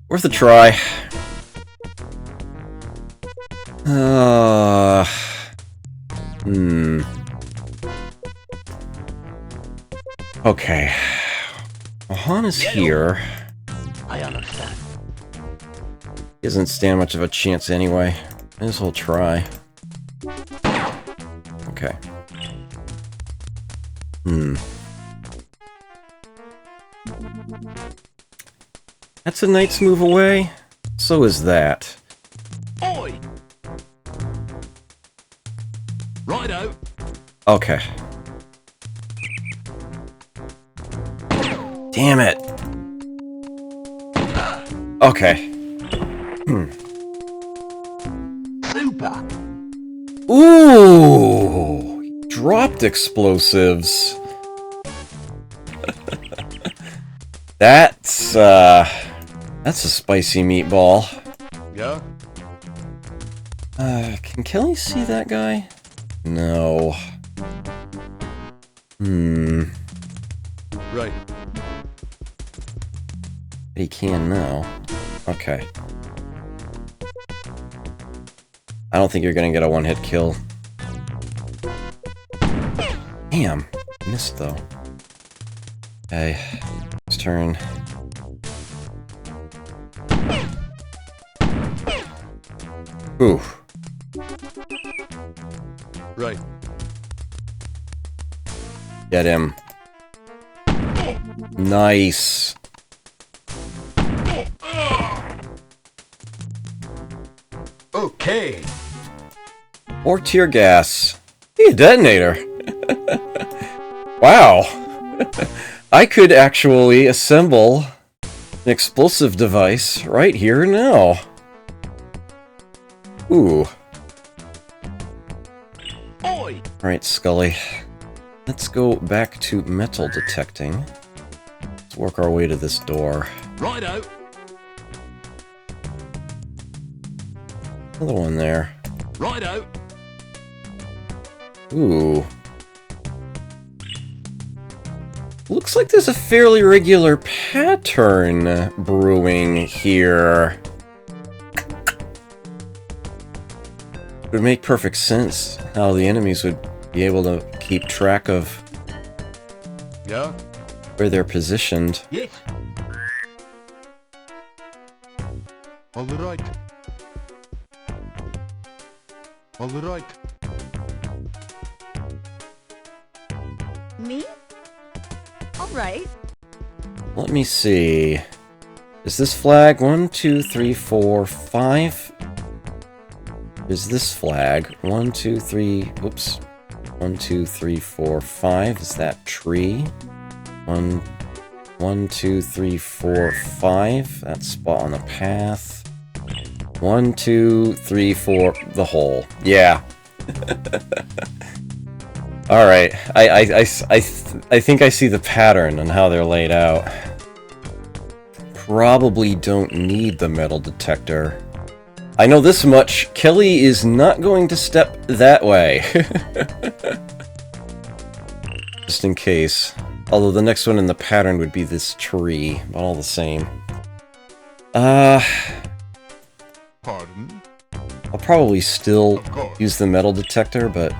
Worth a try. Okay. Han is here. I understand. He doesn't stand much of a chance anyway. May as well try. Okay. That's a knight's move away. So is that. Oi. Righto. Okay. Damn it. Okay. Super. Ooh! Dropped explosives. That's a spicy meatball. Yeah. Can Kelly see that guy? No. Right. He can now. Okay. I don't think you're gonna get a one-hit kill. Damn. Missed, though. Okay. His turn. Ooh. Right. Get him. Nice. Okay. Or tear gas. Be a detonator. Wow. I could actually assemble an explosive device right here now. Ooh. Oi. Alright, Scully. Let's go back to metal detecting. Let's work our way to this door. Righto. Another one there. Righto. Ooh. Looks like there's a fairly regular pattern brewing here. It would make perfect sense how the enemies would be able to keep track of Yeah? where they're positioned. Yes. All right. All right. Me? All right. Let me see. Is this flag 1, 2, 3, 4, 5? Is this flag 1, 2, 3? Oops. 1, 2, 3, 4, 5. Is that tree? 1, 2, 3, 4, 5. That spot on the path. 1, 2, 3, 4. The hole. Yeah. All right. I think I see the pattern and how they're laid out. Probably don't need the metal detector. I know this much. Kelly is not going to step that way. Just in case. Although the next one in the pattern would be this tree, but all the same. Pardon? I'll probably still Of course. use the metal detector, but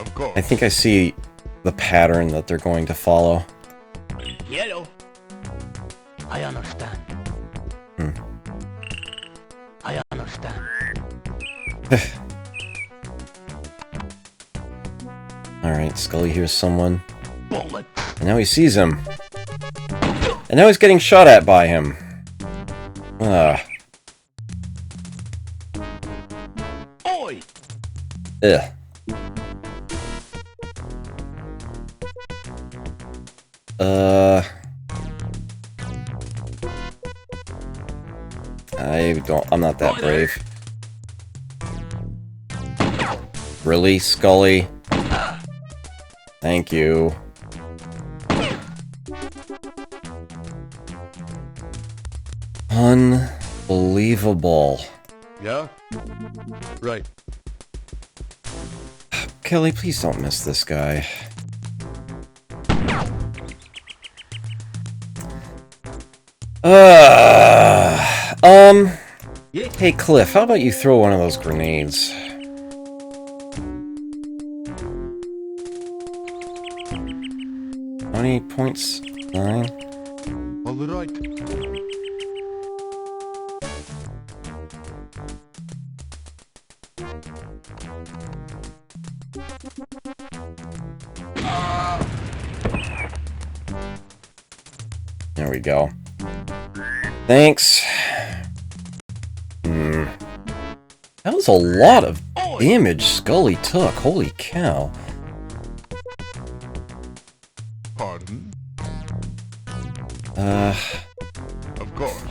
Of course. I think I see the pattern that they're going to follow. Yellow. I understand. I understand. Alright, Scully hears someone. Bullet. And now he sees him. And now he's getting shot at by him. Ah. Oi. Ugh. I'm not that brave. Really, Scully? Thank you. Unbelievable. Yeah? Right. Kelly, please don't miss this guy. Hey Cliff, how about you throw one of those grenades? How many points? 9? All right. There we go. Thanks. That was a lot of damage Scully took. Holy cow. Pardon? Of course.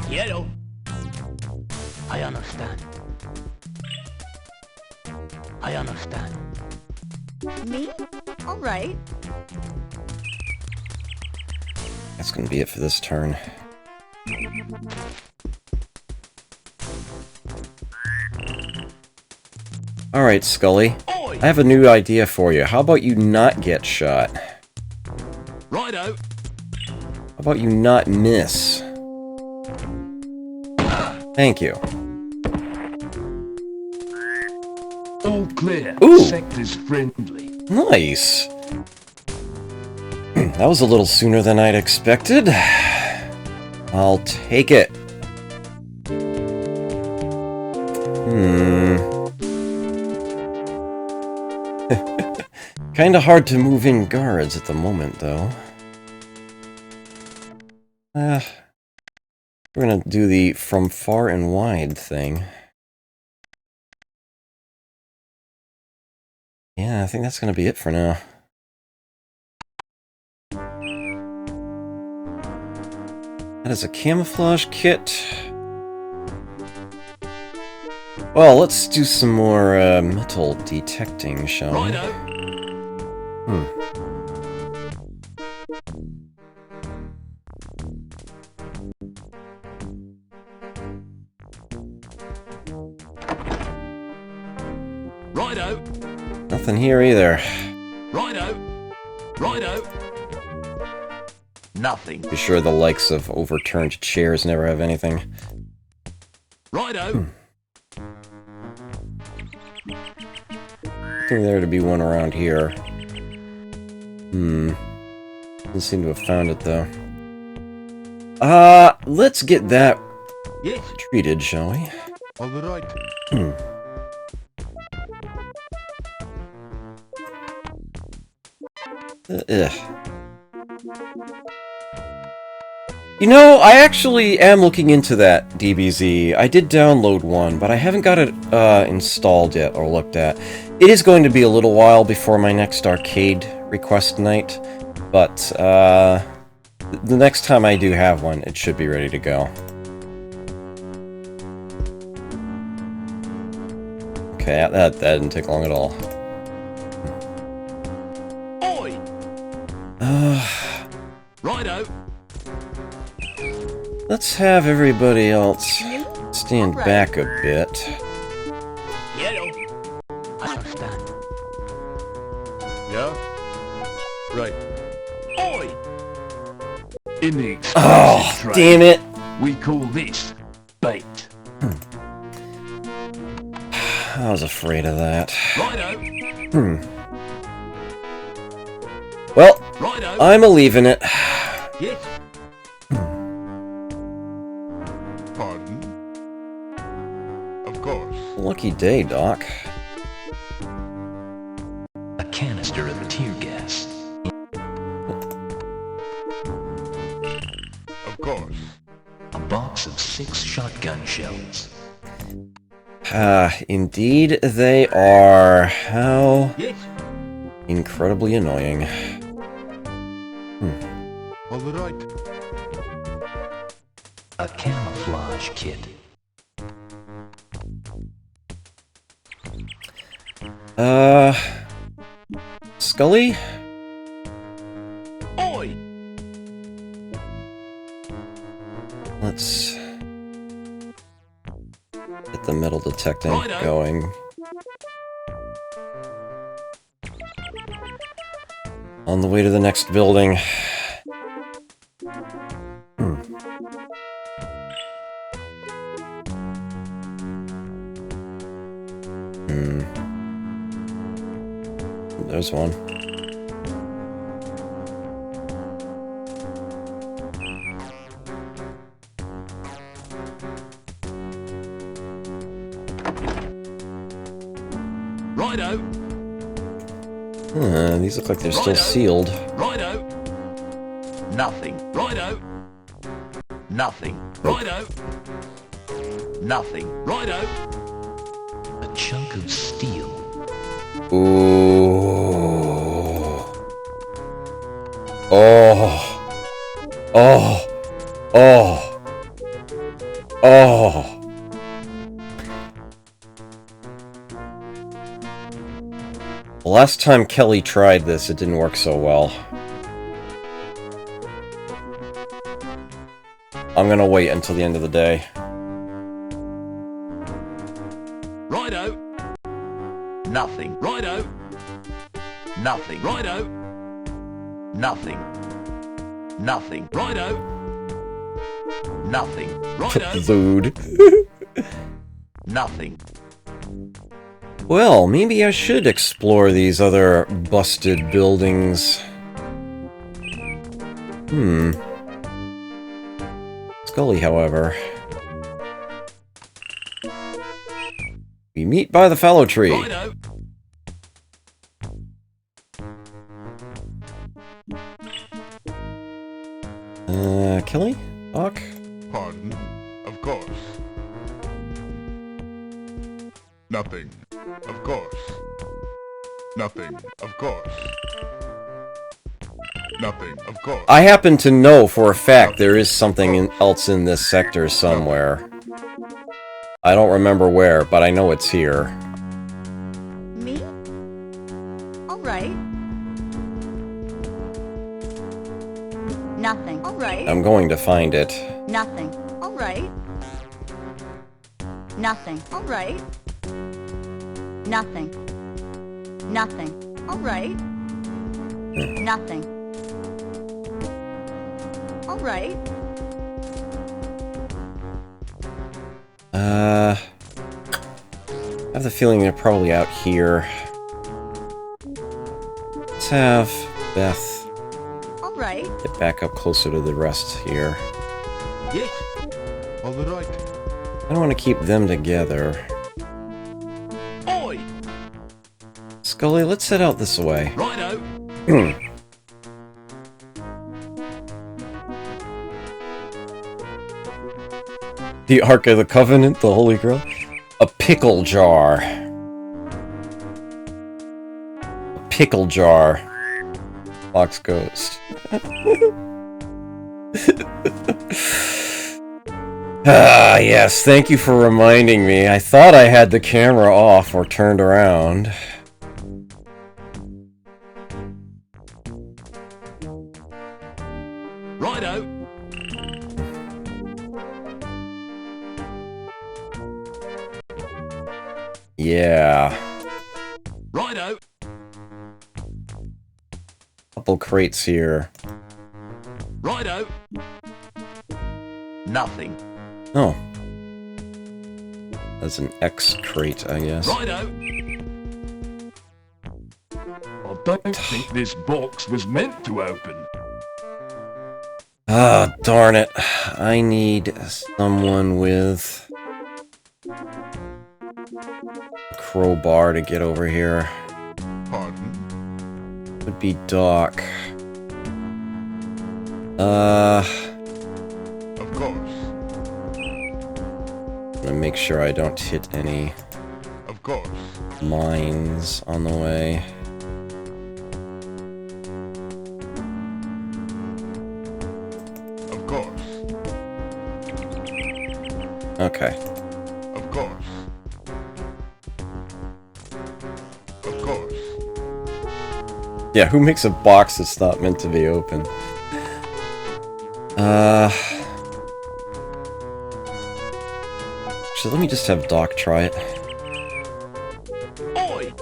Yellow. I understand. I understand. Me? All right. That's gonna be it for this turn. Alright, Scully. Oi. I have a new idea for you. How about you not get shot? Righto. How about you not miss? Thank you. All clear. Ooh. Sector's friendly. Nice. That was a little sooner than I'd expected. I'll take it. Kinda hard to move in guards at the moment, though. We're gonna do the from far and wide thing. Yeah, I think that's gonna be it for now. That is a camouflage kit. Well, let's do some more metal detecting, shall we? Righto. Righto. Nothing here either. Righto. Righto. Nothing. Be sure the likes of overturned chairs never have anything. Righto. I think there to be one around here. Doesn't seem to have found it, though. Let's get that Yes. treated, shall we? All right. Ugh. You know, I actually am looking into that DBZ. I did download one, but I haven't got it installed yet or looked at. It is going to be a little while before my next arcade request night, but the next time I do have one, it should be ready to go. Okay, that didn't take long at all. Oi. Righto. Let's have everybody else stand Alright. back a bit. Yellow. Understand. Yeah? Right. Oi. In the Oh, explosive trade, damn it! we call this bait. I was afraid of that. Righto. Well, Righto. I'm a-leaving it. Yes. Pardon? Of course. Lucky day, Doc. A canister of tear gas. Of course. A box of 6 shotgun shells. Indeed they are. How Yes. incredibly annoying. All right. A camouflage kit. Scully? Oi. Let's get the metal detecting Righto. going. On the way to the next building. There's one. Righto. These look like they're still sealed. Righto. Nothing. Righto. Nothing. Righto. Nothing. Righto. A chunk of steel. Ooh. Oh. Oh. Oh. Oh. The last time Kelly tried this, it didn't work so well. I'm gonna wait until the end of the day. Righto. Nothing. Righto. Nothing. Righto. Nothing. Nothing. Righto. Nothing. Righto. Dude. Nothing. Well, maybe I should explore these other busted buildings. Scully, however. We meet by the fallow tree. Righto. Kelly? Doc? Pardon? Of course. Nothing. Of course. Nothing. Of course. Nothing. Of course. I happen to know for a fact there is something else in this sector somewhere. I don't remember where, but I know it's here. Me? Alright. Nothing. Alright. I'm going to find it. Nothing. Alright. Nothing. Alright. Nothing. Nothing. Alright. Nothing. Alright. I have the feeling they're probably out here. Let's have Beth All right. get back up closer to the rest here. Yes. All right. I don't want to keep them together. Oi. Scully, let's head out this way. Righto. The Ark of the Covenant, the Holy Grail. A pickle jar. A pickle jar. Fox Ghost. Ah, yes, thank you for reminding me. I thought I had the camera off or turned around. Righto. Yeah. Righto. Couple crates here. Righto. Nothing. Oh. That's an X crate, I guess. Righto. I don't think this box was meant to open. Ah, darn it. I need someone with a crowbar to get over here. Pardon? Would be Doc. Of course. I'm gonna make sure I don't hit any Of course. mines on the way. Of course. Okay. Of course. Of course. Yeah, who makes a box that's not meant to be open? Actually, let me just have Doc try it. Oi.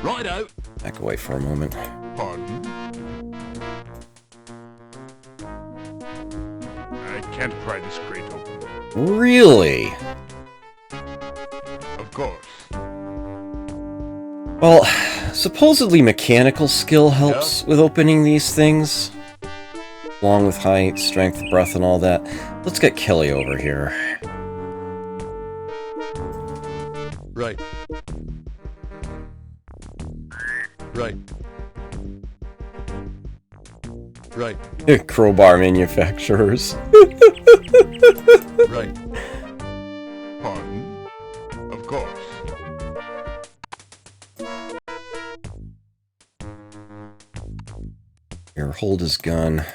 Righto. Back away for a moment. Pardon? I can't pry this crate open. Really? Of course. Well, supposedly mechanical skill helps with opening these things. Along with high strength, breath, and all that. Let's get Kelly over here. Right. Right. Right. Crowbar manufacturers. Right. Pardon? Of course. Here, hold his gun.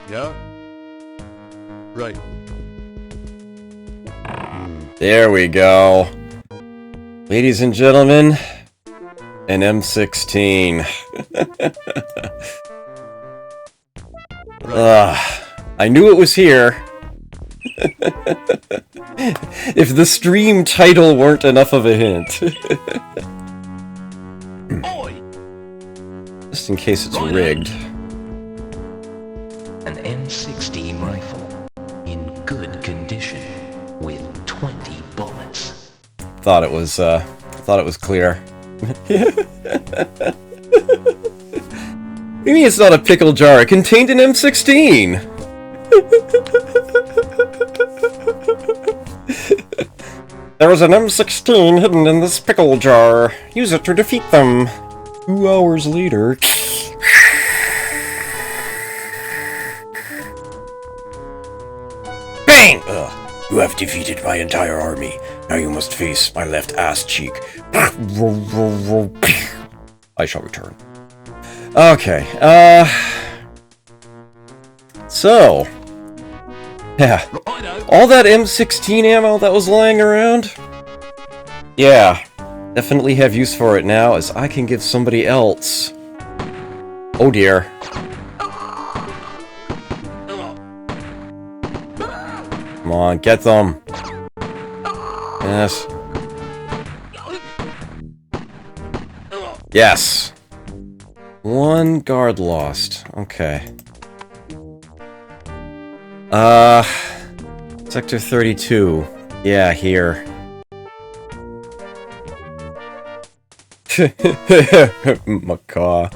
Yeah. Right. There we go. Ladies and gentlemen, an M16. I knew it was here. If the stream title weren't enough of a hint. Oi. Just in case it's rigged. An M16 rifle in good condition with 20 bullets. Thought it was clear. Maybe it's not a pickle jar, it contained an M16! There was an M16 hidden in this pickle jar. Use it to defeat them. 2 hours later... Bang! You have defeated my entire army. Now you must face my left ass cheek. I shall return. Okay, so... Yeah. All that M16 ammo that was lying around? Yeah. Definitely have use for it now, as I can give somebody else. Oh dear. Come on, get them. Yes. Yes. 1 guard lost. Okay. Sector 32. Yeah, here. Macaw.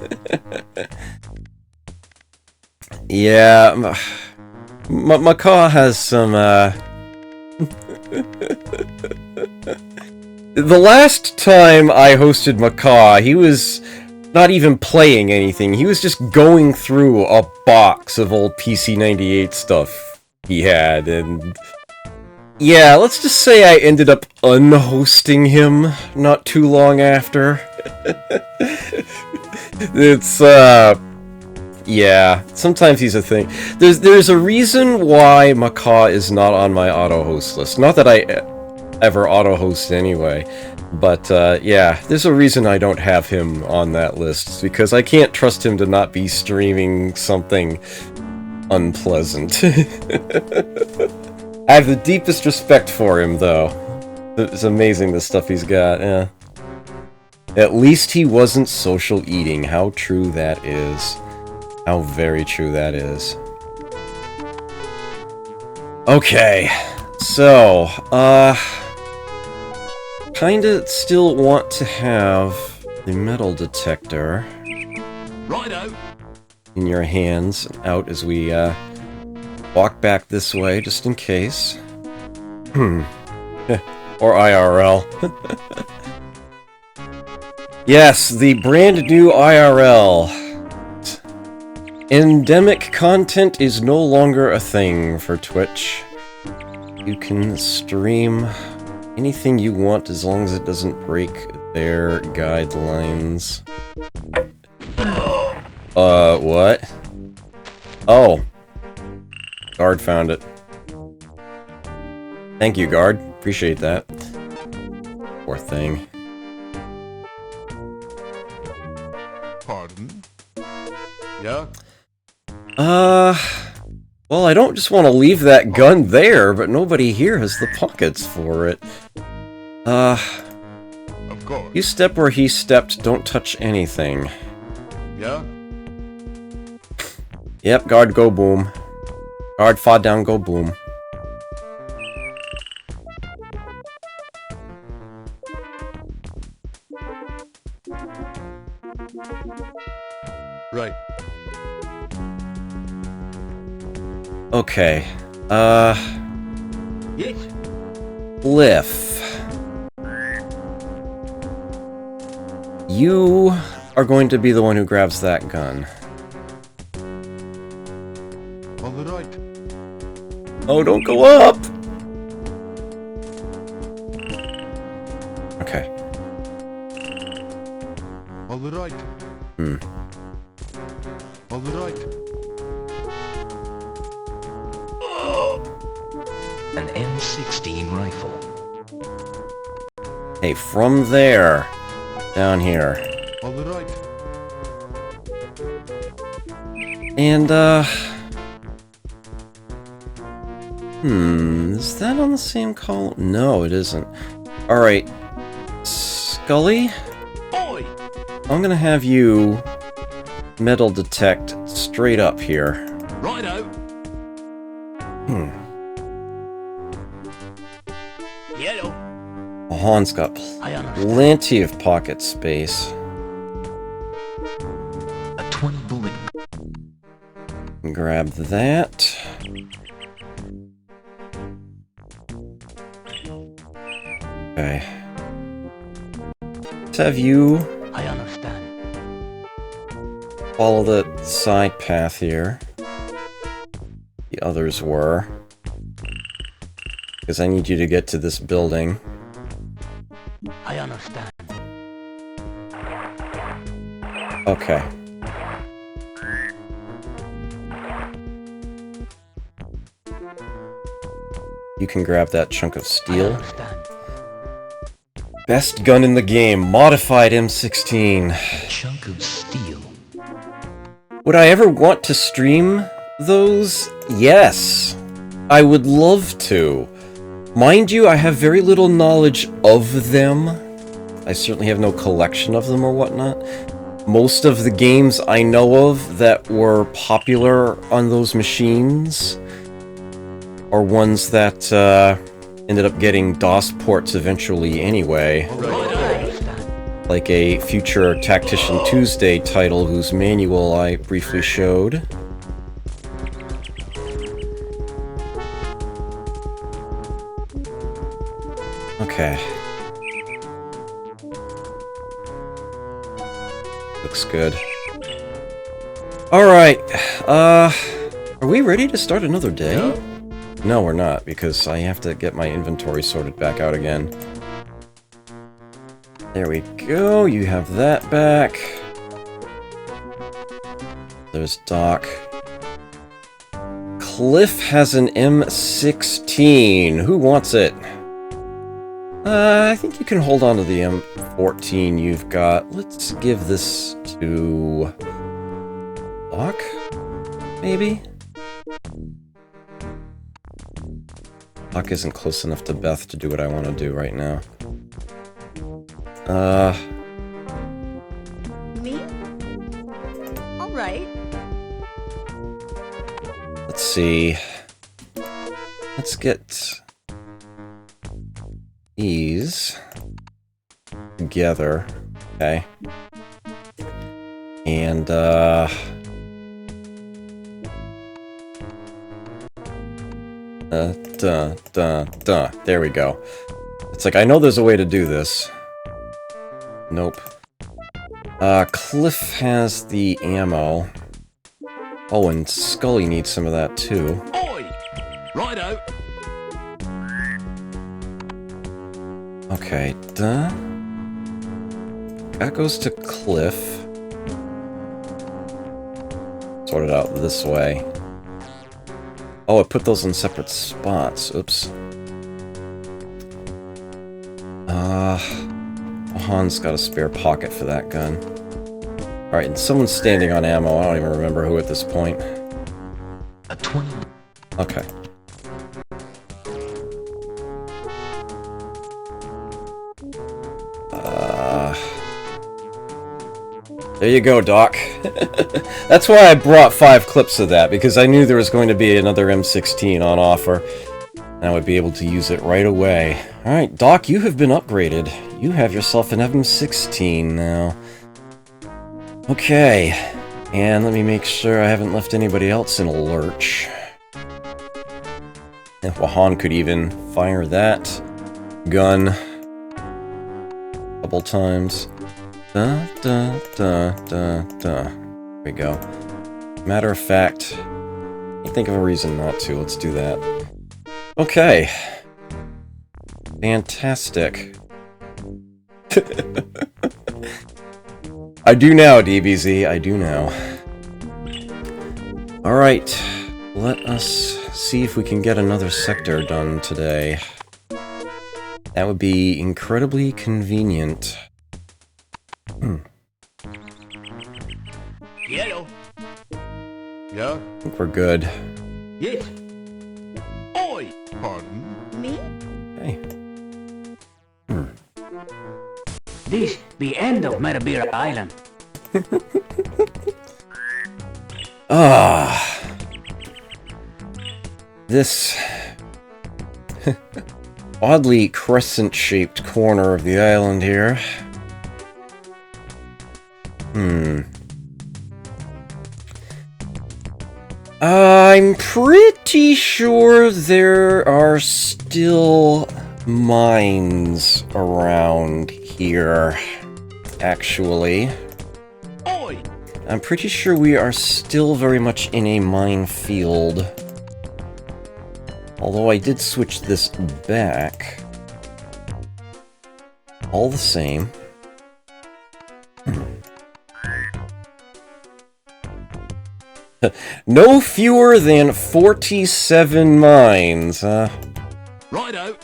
Yeah, Macaw has some, The last time I hosted Macaw, he was not even playing anything. He was just going through a box of old PC-98 stuff he had, and... yeah, let's just say I ended up unhosting him not too long after. It's, yeah, sometimes he's a thing. There's a reason why Macaw is not on my auto-host list. Not that I ever auto-host anyway, but, yeah, there's a reason I don't have him on that list. It's because I can't trust him to not be streaming something unpleasant. I have the deepest respect for him, though. It's amazing the stuff he's got, yeah. At least he wasn't social eating. How true that is. How very true that is. Okay. So, kinda still want to have the metal detector Righto. in your hands out as we, walk back this way, just in case. Or IRL. Yes, the brand new IRL. Endemic content is no longer a thing for Twitch. You can stream anything you want as long as it doesn't break their guidelines. What? Oh. Guard found it. Thank you, Guard. Appreciate that. Poor thing. Pardon? Yeah? Well, I don't just want to leave that gun there, but nobody here has the pockets for it. Of course. You step where he stepped, don't touch anything. Yeah? Yep, guard, go boom. Guard, fall down, go boom. Right. Okay. Yes. Cliff. You are going to be the one who grabs that gun. All right. Oh, don't go up! Okay. All right. All right. An M16 rifle. Hey, from there, down here. All right. And, is that on the same column? No, it isn't. Alright. Scully? Oi! I'm gonna have you metal detect straight up here. Righto. Yellow. Han's got I understand. plenty of pocket space. A 20 bullet. Grab that. Okay. Let's have you I understand. follow the side path here. The others were. Because I need you to get to this building. I understand. Okay. You can grab that chunk of I steel. understand. Best gun in the game, modified M16. A chunk of steel. Would I ever want to stream those? Yes. I would love to. Mind you, I have very little knowledge of them. I certainly have no collection of them or whatnot. Most of the games I know of that were popular on those machines are ones that ended up getting DOS ports eventually anyway. Like a future Tactician Tuesday title whose manual I briefly showed. Okay. Looks good. Alright, are we ready to start another day? No, we're not, because I have to get my inventory sorted back out again. There we go, you have that back. There's Doc. Cliff has an M16. Who wants it? I think you can hold on to the M14 you've got. Let's give this to Doc, maybe? Doc isn't close enough to Beth to do what I want to do right now. Me? Alright. Let's see. Let's get these together, okay? And, there we go. It's like, I know there's a way to do this. Nope. Cliff has the ammo. Oh, and Scully needs some of that, too. Oi! Righto! Okay, that goes to Cliff. Sort it out this way. Oh, I put those in separate spots. Oops. Han's got a spare pocket for that gun. Alright, and someone's standing on ammo. I don't even remember who at this point. A 20. Okay. There you go, Doc. That's why I brought 5 clips of that, because I knew there was going to be another M16 on offer. And I would be able to use it right away. Alright, Doc, you have been upgraded. You have yourself an M16 now. Okay. And let me make sure I haven't left anybody else in a lurch. And Wahan could even fire that gun a couple times. There we go. Matter of fact, I think of a reason not to. Let's do that. Okay. Fantastic. I do now, DBZ. I do now. Alright. Let us see if we can get another sector done today. That would be incredibly convenient. Yellow. Yeah? I think we're good. Yes. Oi! Pardon? Me? Hey. This, the end of Metabira Island. This oddly crescent-shaped corner of the island here. I'm pretty sure there are still mines around here, actually. Oi! I'm pretty sure we are still very much in a minefield. Although I did switch this back. All the same. No fewer than 47 mines, huh? Righto!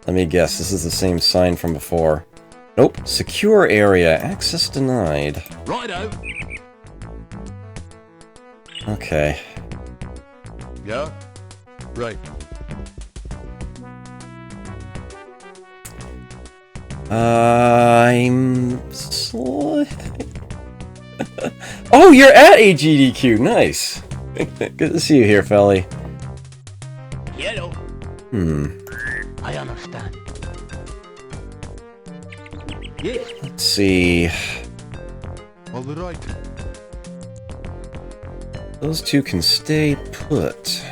Let me guess, this is the same sign from before. Nope, secure area, access denied. Righto! Okay. Yeah? Right. I'm... Oh, you're at AGDQ, nice! Good to see you here, Felly. I understand. Yes. Let's see. All right. Those two can stay put.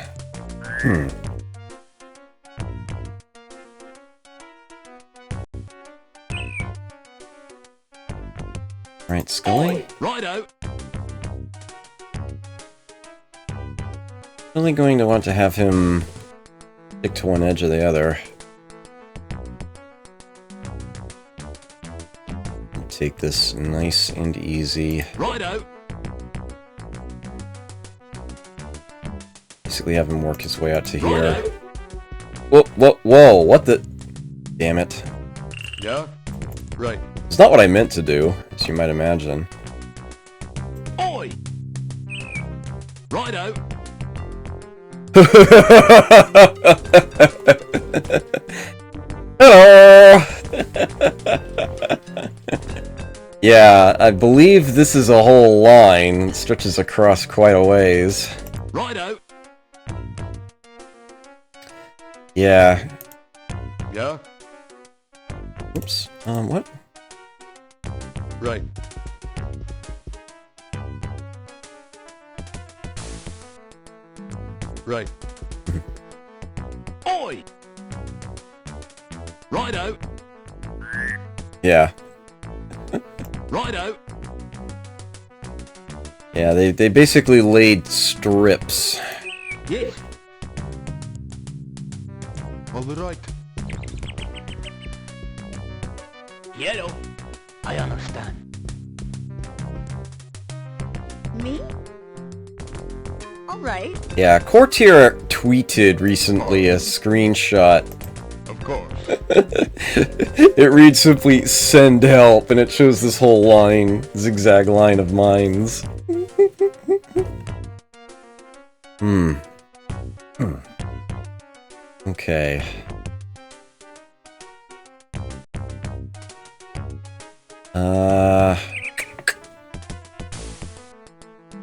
Right, Scully? Righto. Really going to want to have him stick to one edge or the other. Take this nice and easy. Righto. Basically have him work his way out to here. Righto. Whoa, what the... Damn it. Yeah? Right. It's not what I meant to do, as you might imagine. Oi. Righto. Hello! Yeah, I believe this is a whole line. It stretches across quite a ways. Righto. Yeah. Yeah? Oops. What? Right. Right. Oi. Righto. Yeah. Righto. Yeah, they basically laid strips. Yes. All right. Yellow. I understand. Me? All right. Yeah, Courtier tweeted recently a screenshot. Of course. It reads simply, "Send help," and it shows this whole line, zigzag line of mines. Okay.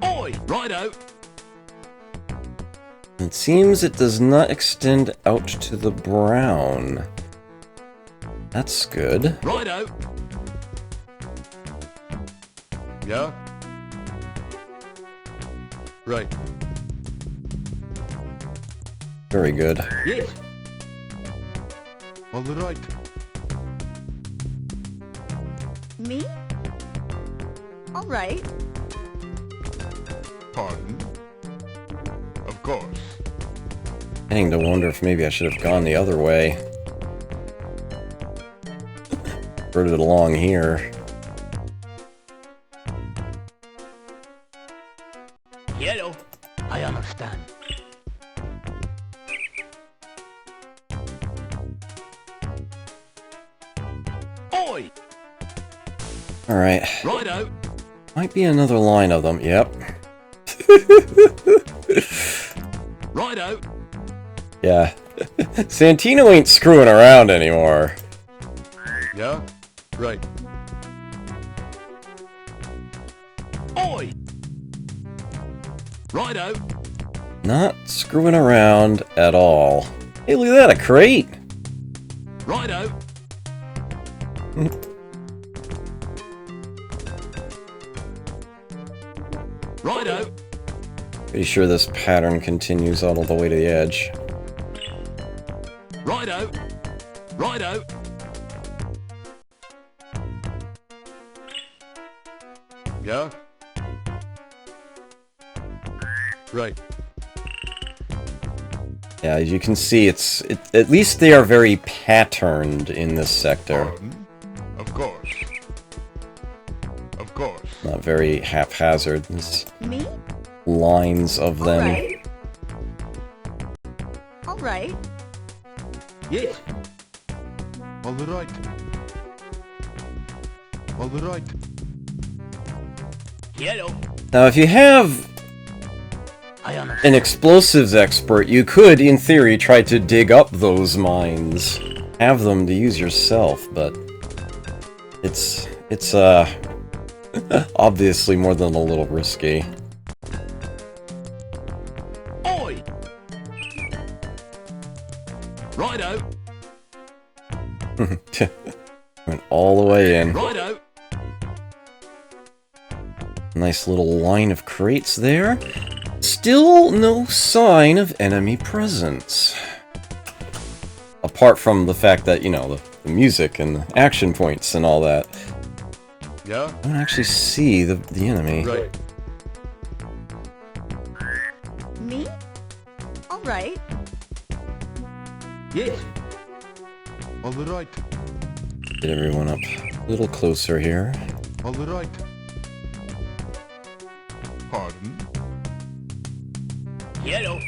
Oi. Righto. It seems it does not extend out to the brown. That's good. Righto. Yeah? Right. Very good. Yes. All right. Me? All right. Pardon? Of course. Beginning to wonder if maybe I should have gone the other way. Rode it along here. Yellow. I understand. Oi. Alright. Righto. Might be another line of them. Yep. Righto. Yeah. Santino ain't screwing around anymore. Yeah? Right. Oi. Righto. Not screwing around at all. Hey, look at that, a crate! Righto. Righto. Pretty sure this pattern continues all the way to the edge. Righto. Righto. Yeah? Right. Yeah, as you can see, at least they are very patterned in this sector. Pardon? Of course. Of course. Not very haphazard. There's Me? lines of All them. right. All right. Yes. All right. All right. Yellow. Now, if you have I understand. an explosives expert, you could, in theory, try to dig up those mines. Have them to use yourself, but it's obviously more than a little risky. Oi. Went all the way in. Righto. Nice little line of crates there. Still no sign of enemy presence. Apart from the fact that, you know, the music and the action points and all that. Yeah. I don't actually see the enemy. Right. Me? All right. Yes. All right. Get everyone up a little closer here. All right. Pardon? Yellow.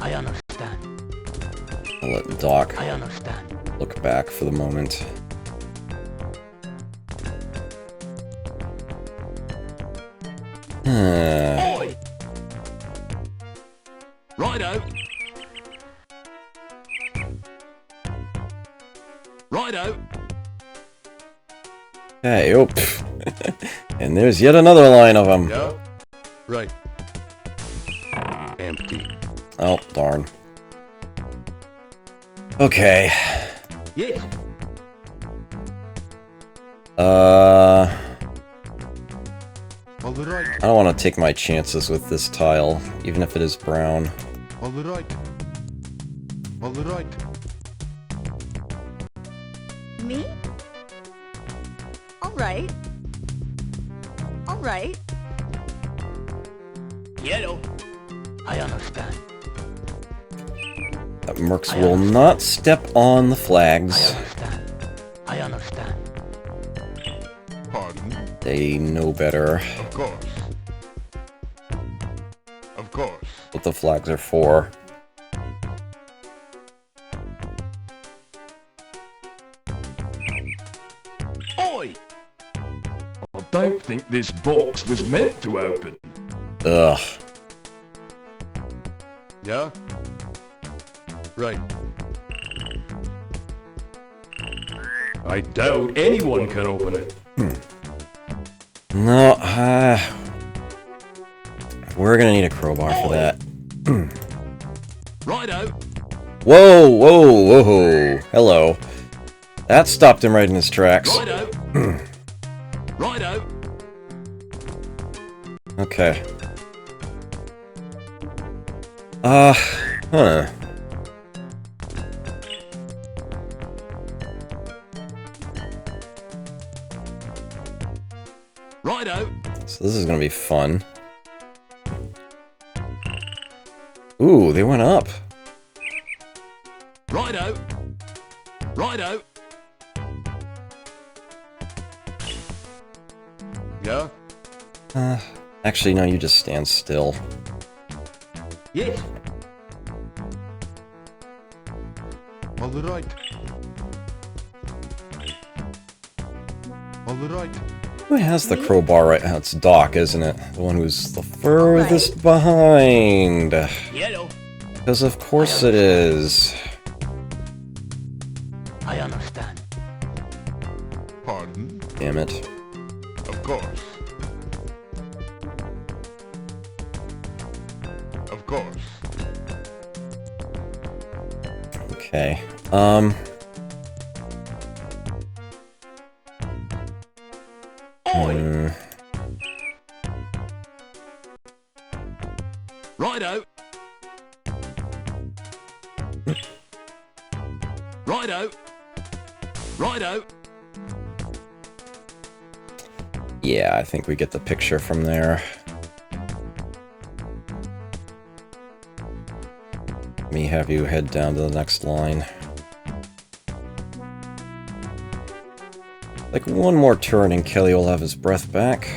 I understand. I'll let Doc I understand. look back for the moment. Oi. Righto. Righto. Hey, oh, and there's yet another line of them. Yeah. Right. Empty. Oh, darn. Okay. Yes. All right. I don't want to take my chances with this tile, even if it is brown. All right. All right. Me? All right. All right. Yellow. I understand. That Mercs will not step on the I flags. understand. I understand. Pardon? They know better Of course. Of course. what the flags are for. Oi. I don't think this box was meant to open. Ugh. Yeah. Right. I doubt anyone can open it. No, we're gonna need a crowbar for that. Righto. Whoa, whoa, whoa. Hello. That stopped him right in his tracks. Righto. Righto. Okay. Huh. Righto. So this is gonna be fun. Ooh, they went up. Righto. Righto. Yeah. Actually, no, you just stand still. Yes. All right. All right. Who has the crowbar right now? It's Doc, isn't it? The one who's the furthest behind. Yellow. Because of course it is. I understand. Pardon? Damn it. Of course. Of course. Okay. Righto. Righto. Righto. Yeah, I think we get the picture from there. Let me have you head down to the next line. Like one more turn and Kelly will have his breath back.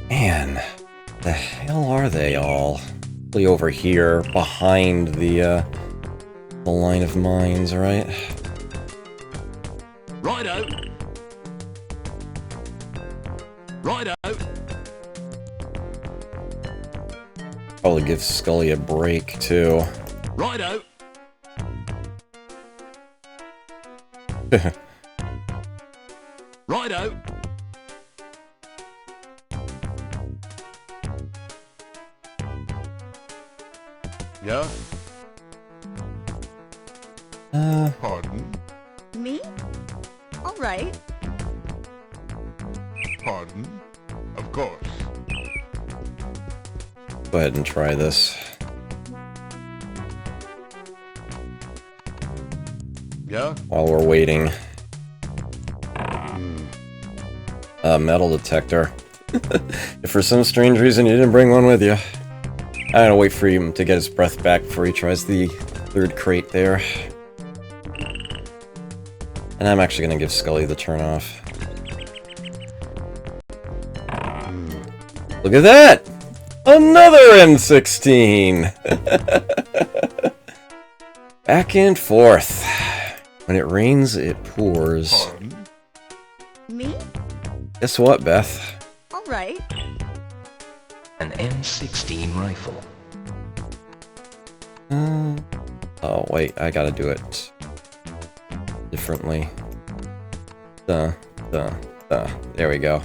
Man, the hell are they all? Probably over here, behind the line of mines, right? Righto. Righto. Probably give Scully a break, too. Righto. Righto. Yeah. Pardon? Me? All right. Pardon? Of course. Go ahead and try this. Yeah? While we're waiting. Metal detector. If for some strange reason you didn't bring one with you, I'm gonna wait for him to get his breath back before he tries the third crate there. And I'm actually gonna give Scully the turn off. Look at that! Another M16! Back and forth. When it rains, it pours. Pardon? Me? Guess what, Beth? All right. An M16 rifle. Oh, wait, I gotta do it differently. There we go.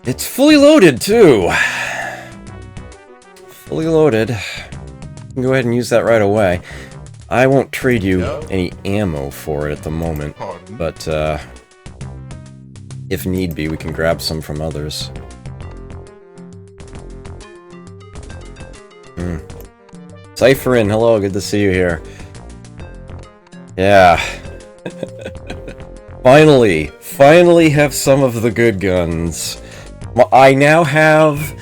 It's fully loaded, too! Fully loaded. You can go ahead and use that right away. I won't trade you any ammo for it at the moment, Pardon? but, if need be, we can grab some from others. Cypherin, hello, good to see you here. Yeah. Finally have some of the good guns. I now have,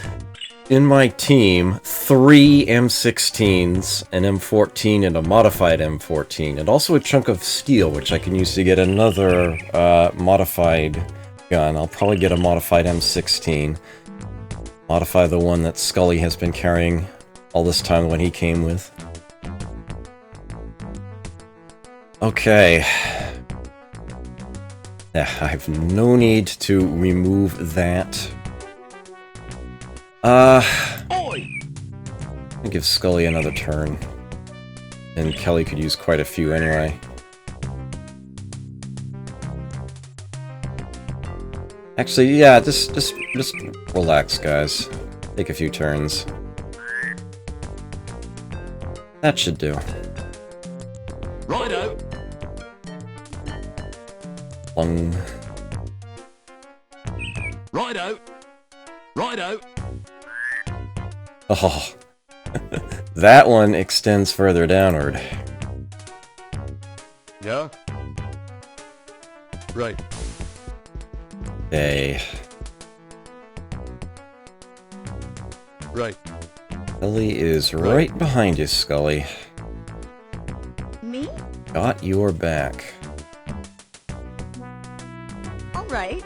in my team, 3 M16s, an M14, and a modified M14, and also a chunk of steel, which I can use to get another, modified gun. I'll probably get a modified M16. Modify the one that Scully has been carrying all this time when he came with. Okay. Yeah, I have no need to remove that. I'll give Scully another turn. And Kelly could use quite a few anyway. Actually, yeah, just relax, guys. Take a few turns. That should do. Righto. Lung. Righto. Righto. Oh. That one extends further downward. Yeah? Right. Okay. Right. Kelly is right behind you, Scully. Me? Got your back. All right.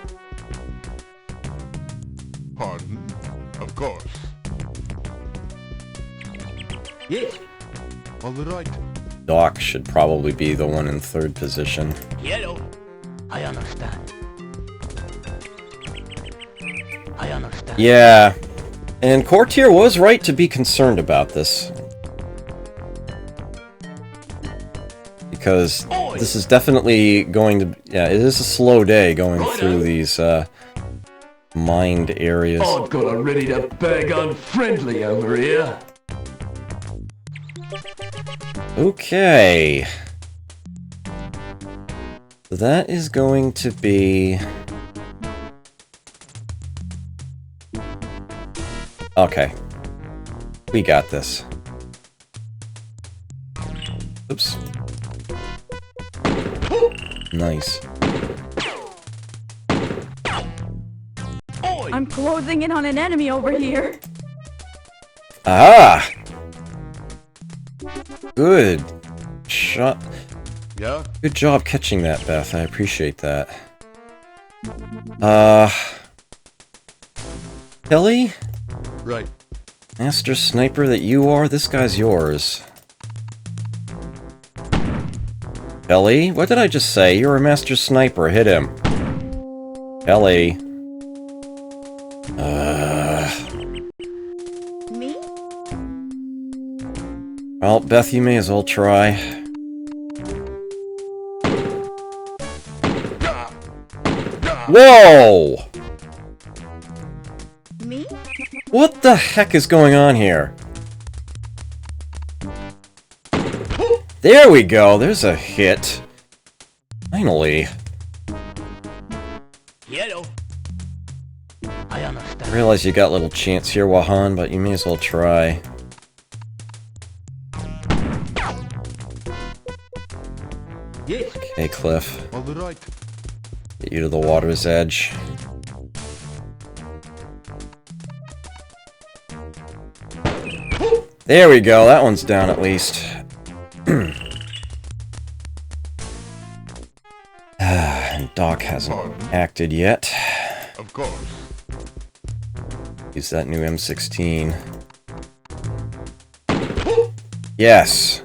Pardon? Of course. Yes. All right. Doc should probably be the one in third position. Yellow. I understand. I understand. Yeah. And Courtier was right to be concerned about this. Because this is definitely going to... Yeah, it is a slow day going through these, mined areas. I've got a ready to bag unfriendly over here. Okay. So that is going to be... Okay. We got this. Oops. Nice. I'm closing in on an enemy over here. Ah! Good shot. Yeah? Good job catching that, Beth. I appreciate that. Kelly? Right. Master Sniper that you are? This guy's yours. Kelly? What did I just say? You're a Master Sniper. Hit him. Kelly. Me? Well, Beth, you may as well try. Whoa! Me? What the heck is going on here? There we go, there's a hit. Finally. Yellow. I understand. I realize you got little chance here, Wahan, but you may as well try. Yes. Okay, Cliff. All right. Get you to the water's edge. There we go, that one's down at least. And Doc hasn't acted yet. Of course. Use that new M16. Yes!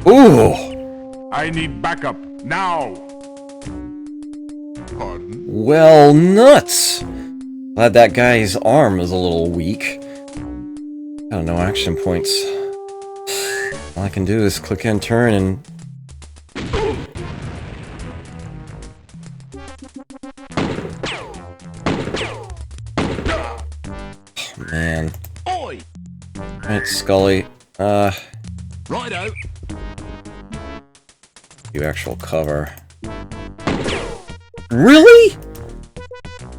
Ooh! I need backup now. Pardon? Well, nuts! Glad that guy's arm is a little weak. Got no action points. All I can do is click and turn and... Oh, man. Oi. Alright, Scully. Righto. You actual cover. Really?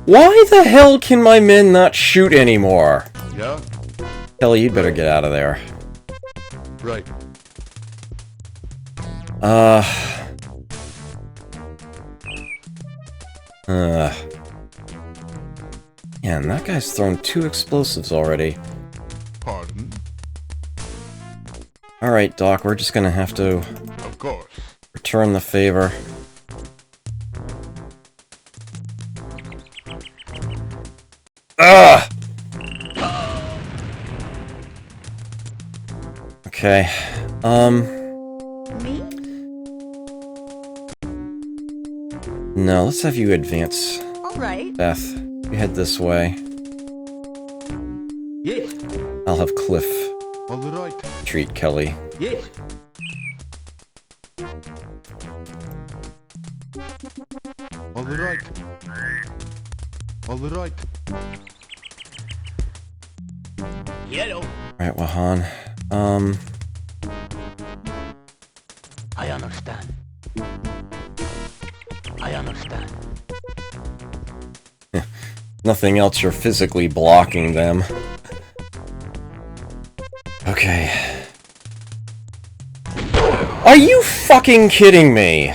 Why the hell can my men not shoot anymore? Yeah? Kelly, you'd better get out of there. Right. Man, that guy's thrown 2 explosives already. Pardon? Alright, Doc, we're just gonna have to Of course. return the favor. Ugh! Okay, Me? no, let's have you advance. Alright. Beth, you head this way. Yes. I'll have Cliff All right. treat Kelly. Yes. All right. All right. Yellow. Alright, Wahan. I understand. I understand. Nothing else, you're physically blocking them. Okay. Are you fucking kidding me?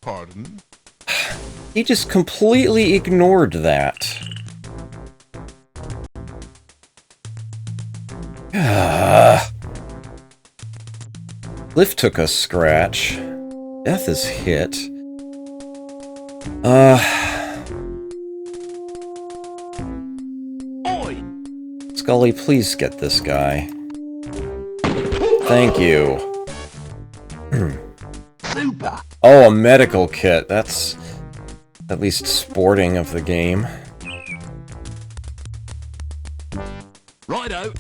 Pardon? He just completely ignored that. Cliff took a scratch. Death is hit. Oi. Scully, please get this guy. Thank you. Super. Oh, a medical kit. That's at least sporting of the game. Righto.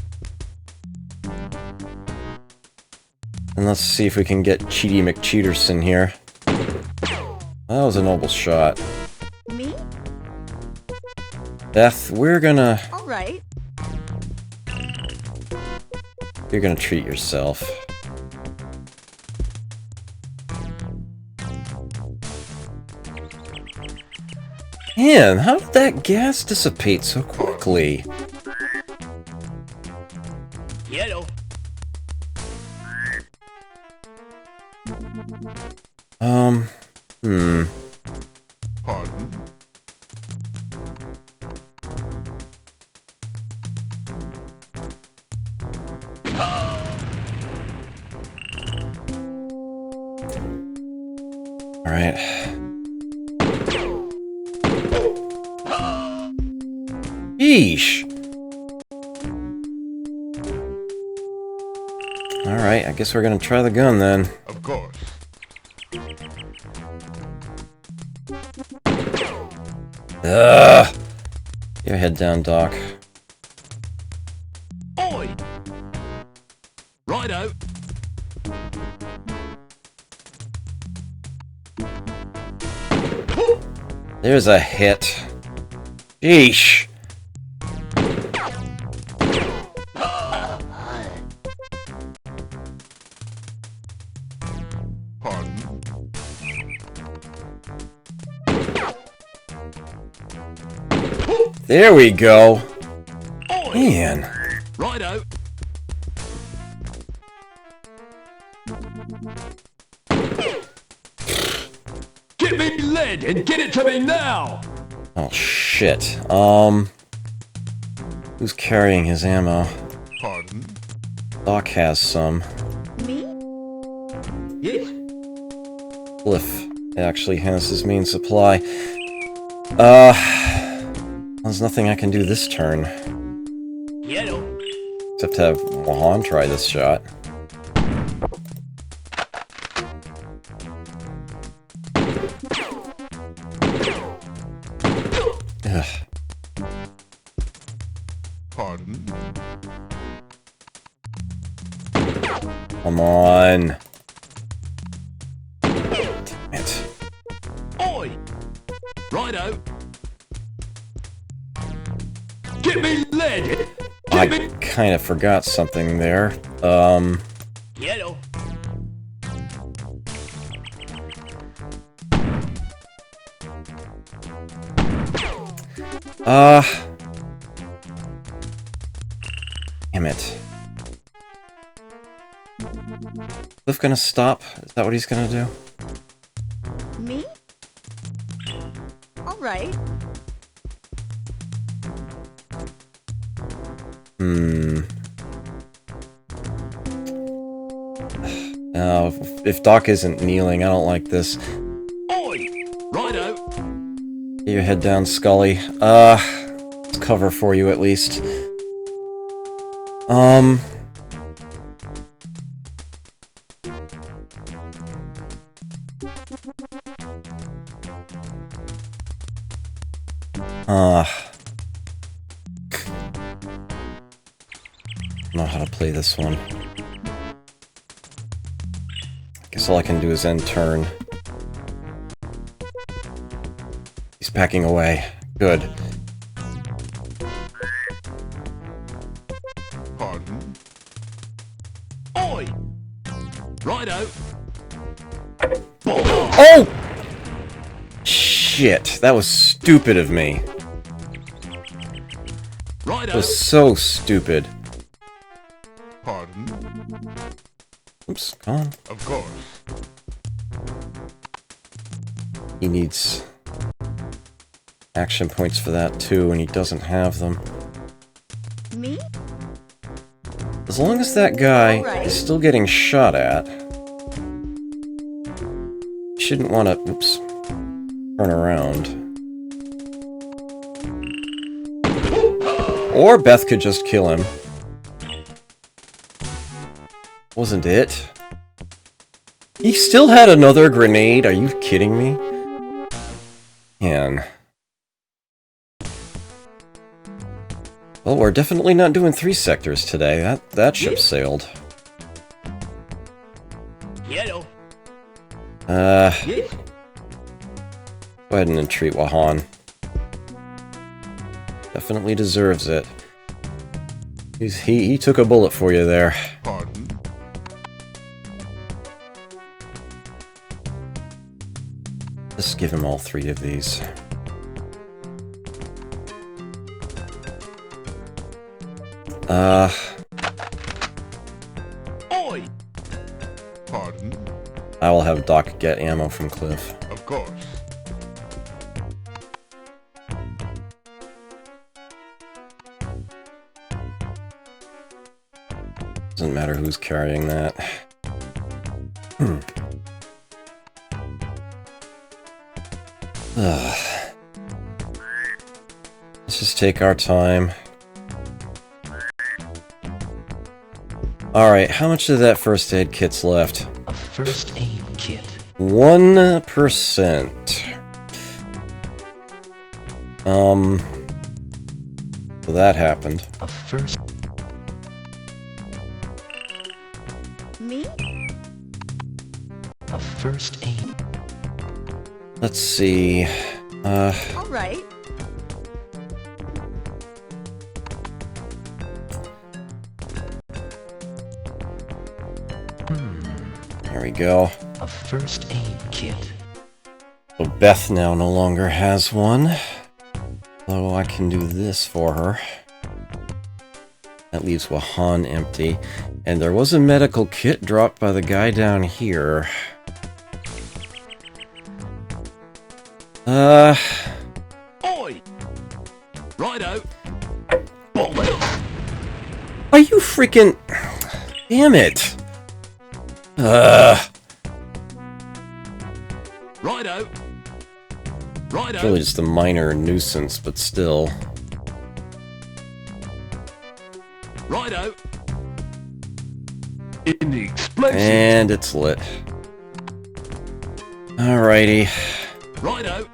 And let's see if we can get Cheaty McCheaterson here. That was a noble shot. Me? Beth, we're gonna... Alright. You're gonna treat yourself. Man, how did that gas dissipate so quickly? Yellow. Pardon? Alright. Yeesh! Alright, I guess we're gonna try the gun then. Of course. Ugh! Get your head down, Doc. Oi. Righto. There's a hit. Yeesh. Pardon? There we go. Man. Righto. Get me lead and get it to me now! Oh shit. Who's carrying his ammo? Pardon? Doc has some. Me? Yes. Cliff actually has his main supply. There's nothing I can do this turn. Yellow. Except to have Wahan try this shot. Ugh. Pardon? Come on. Damn it. Oi! Righto. Get me lead! I kind of forgot something there. Yellow. Damn it. Cliff gonna stop? Is that what he's gonna do? Me? Alright. If Doc isn't kneeling, I don't like this. Oi! Righto. Get your head down, Scully. Let's cover for you at least. I don't know how to play this one. Guess all I can do is end turn. He's packing away. Good. Pardon? Oi! Righto. Oh! Shit, that was stupid of me. Righto. That was so stupid. Pardon? Oops, come on. Of course. He needs action points for that too, and he doesn't have them. Me? As long as that guy Alright. is still getting shot at, you shouldn't want to, oops, turn around. Or Beth could just kill him. Wasn't it? He still had another grenade? Are you kidding me? Man. Well, we're definitely not doing 3 sectors today. That ship sailed. Yellow. Go Yes. ahead and entreat Wahan. Definitely deserves it. He took a bullet for you there. Pardon? Let's give him all 3 of these. Oi! Pardon? I will have Doc get ammo from Cliff. Of course. Doesn't matter who's carrying that. Ugh. Let's just take our time. Alright, how much of that first aid kit's left? A first aid kit. 1%. So that happened. A first. Me? of first aid. Let's see. All right. There we go. A first aid kit. So Beth now no longer has one. Though I can do this for her. That leaves Wahan empty. And there was a medical kit dropped by the guy down here. Oi! Righto. Are you freaking... Damn it! Righto. Righto. Really just a minor nuisance, but still. Righto. In the explosive. And it's lit. Alrighty. Righto.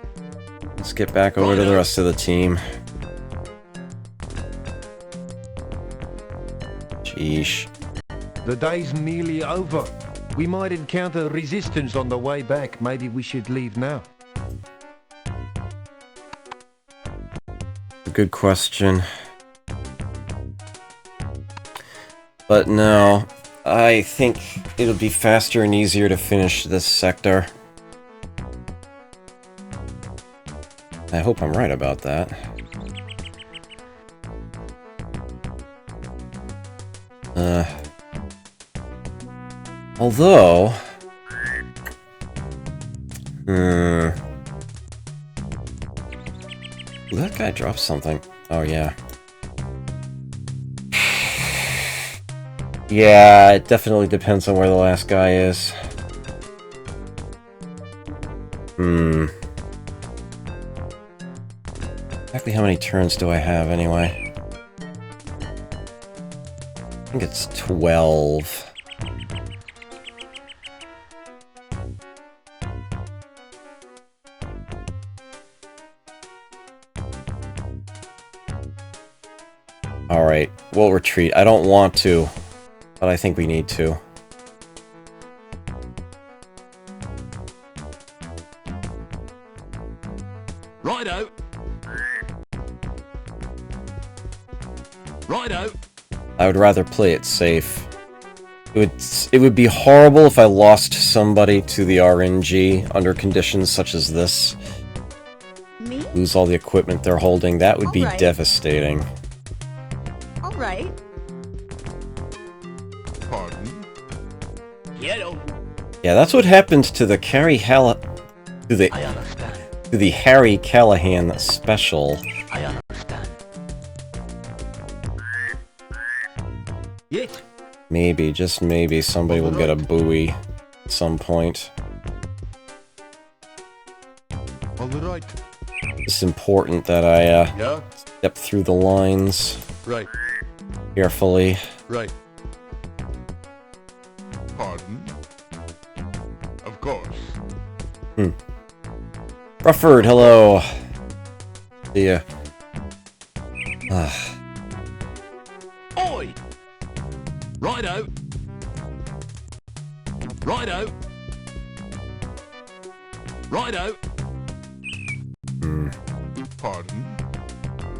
Let's get back over to the rest of the team. Sheesh. The day's nearly over. We might encounter resistance on the way back. Maybe we should leave now. Good question. But no, I think it'll be faster and easier to finish this sector. I hope I'm right about that. Although... That guy dropped something. Oh, yeah. Yeah, it definitely depends on where the last guy is. Exactly how many turns do I have, anyway? I think it's 12. Alright, we'll retreat. I don't want to, but I think we need to. Righto. Righto. I would rather play it safe. It would be horrible if I lost somebody to the RNG under conditions such as this. Me? Lose all the equipment they're holding. That would be Alright. devastating. All right. Pardon? Yellow. Yeah, that's what happened to the I understand. to the Harry Callahan special. I understand. Yes. Maybe, just maybe, somebody will get a buoy at some point. All right. It's important that I Yeah? step through the lines Right. carefully. Right. Pardon? Of course. Rufford, hello. See ya. Oi! Righto. Righto. Righto. Pardon?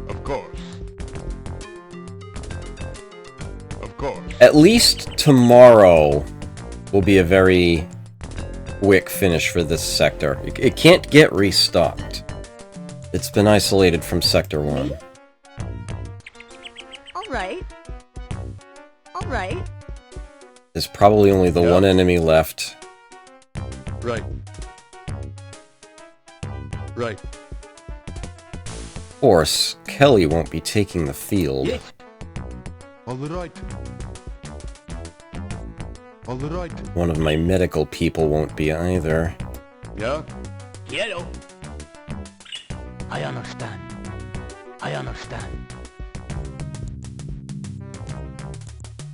Of course. Of course. At least tomorrow will be a very quick finish for this sector. It can't get restocked. It's been isolated from Sector 1. All right. All right. There's probably only the one enemy left. Right. Right. Of course, Kelly won't be taking the field. Yes. All right. All right. One of my medical people won't be either. Yeah? Yellow. I understand. I understand.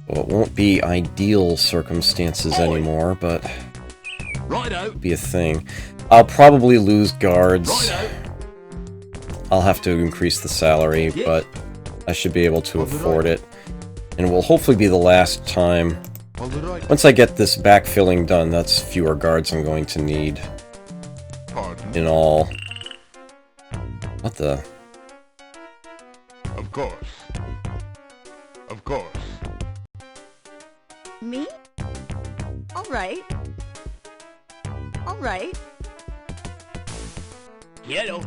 Well, it won't be ideal circumstances anymore, but Righto. it'll be a thing. I'll probably lose guards. Righto. I'll have to increase the salary, but I should be able to afford it. And it will hopefully be the last time Once I get this backfilling done, that's fewer guards I'm going to need. Pardon? In all. What the? Of course. Of course. Me? All right. All right. Quiero.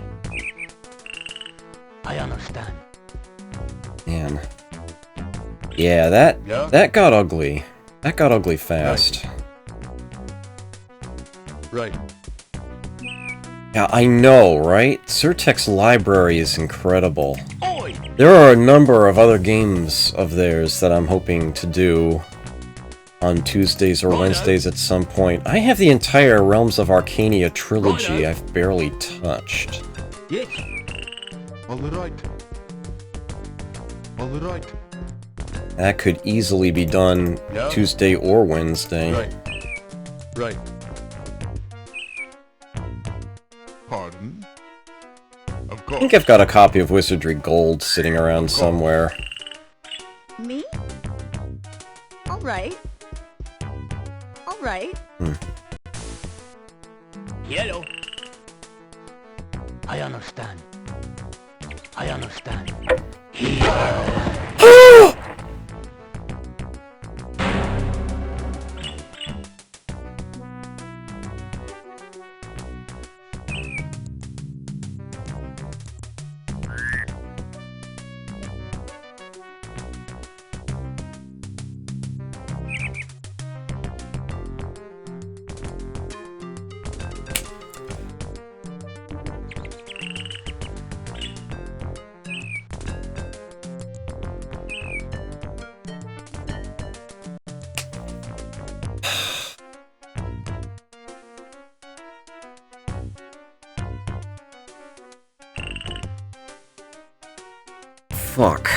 I understand. Man. Yeah, that got ugly. That got ugly fast. Right. Yeah, I know, right? Surtek's library is incredible. Oi! There are a number of other games of theirs that I'm hoping to do on Tuesdays or Wednesdays at some point. I have the entire Realms of Arcania trilogy I've barely touched. Yes. All right. All right. That could easily be done Tuesday or Wednesday. Right. Right. Pardon? Of I course. think I've got a copy of Wizardry Gold sitting around somewhere. Me? All right. All right. Quiero. I understand. I understand. Fuck.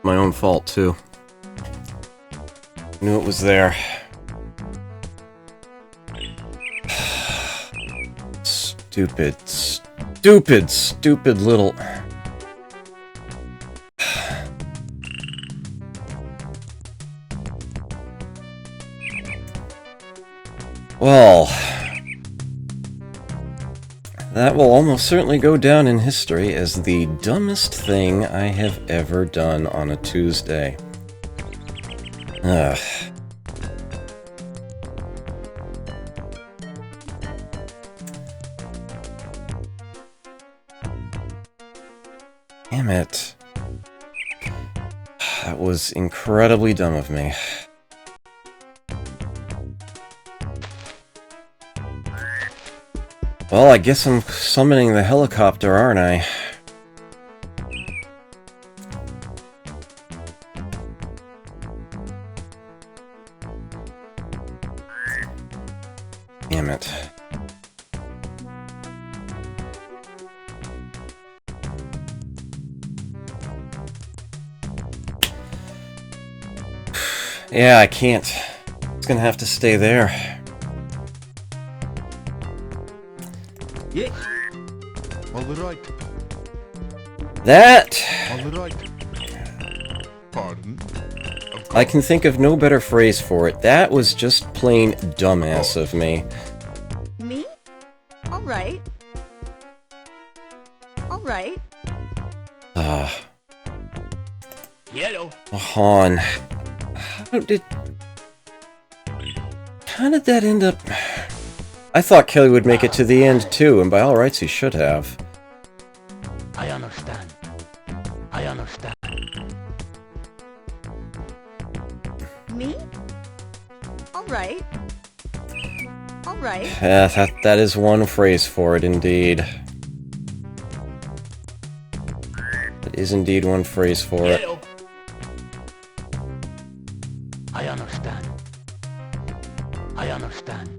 My own fault, too. Knew it was there. Stupid, stupid, stupid little... Well... that will almost certainly go down in history as the dumbest thing I have ever done on a Tuesday. Ugh. Damn it. That was incredibly dumb of me. Well, I guess I'm summoning the helicopter, aren't I? Damn it. Yeah, I can't. It's gonna have to stay there. Yes. All right. That... All right. Pardon? I can think of no better phrase for it. That was just plain dumbass of me. Me? All right. All right. Quiero. Han. How did that end up... I thought Kelly would make it to the end too, and by all rights he should have. I understand. I understand. Me? All right. All right. Yeah, that is one phrase for it, indeed. That is indeed one phrase for it. Quiero. I understand. I understand.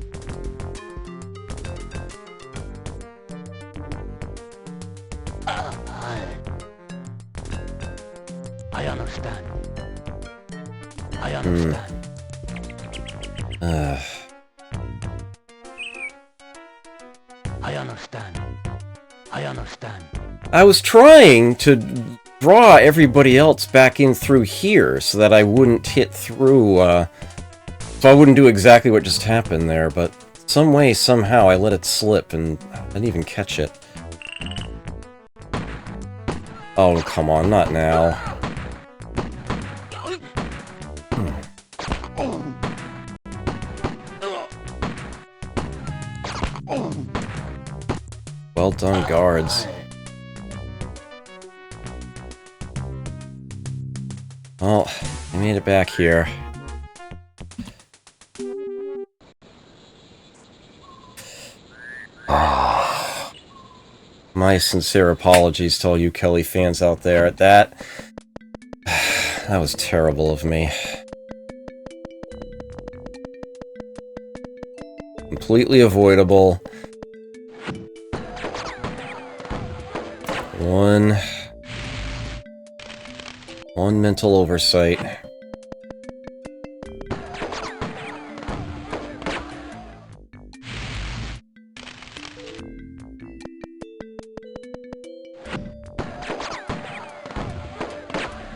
I understand. I understand. I understand. I understand. I was trying to draw everybody else back in through here so that I wouldn't hit through, so I wouldn't do exactly what just happened there, but some way, somehow, I let it slip and I didn't even catch it. Oh, come on, not now. Well done, guards. Oh, I made it back here. My sincere apologies to all you Kelly fans out there. That was terrible of me. Completely avoidable. One mental oversight.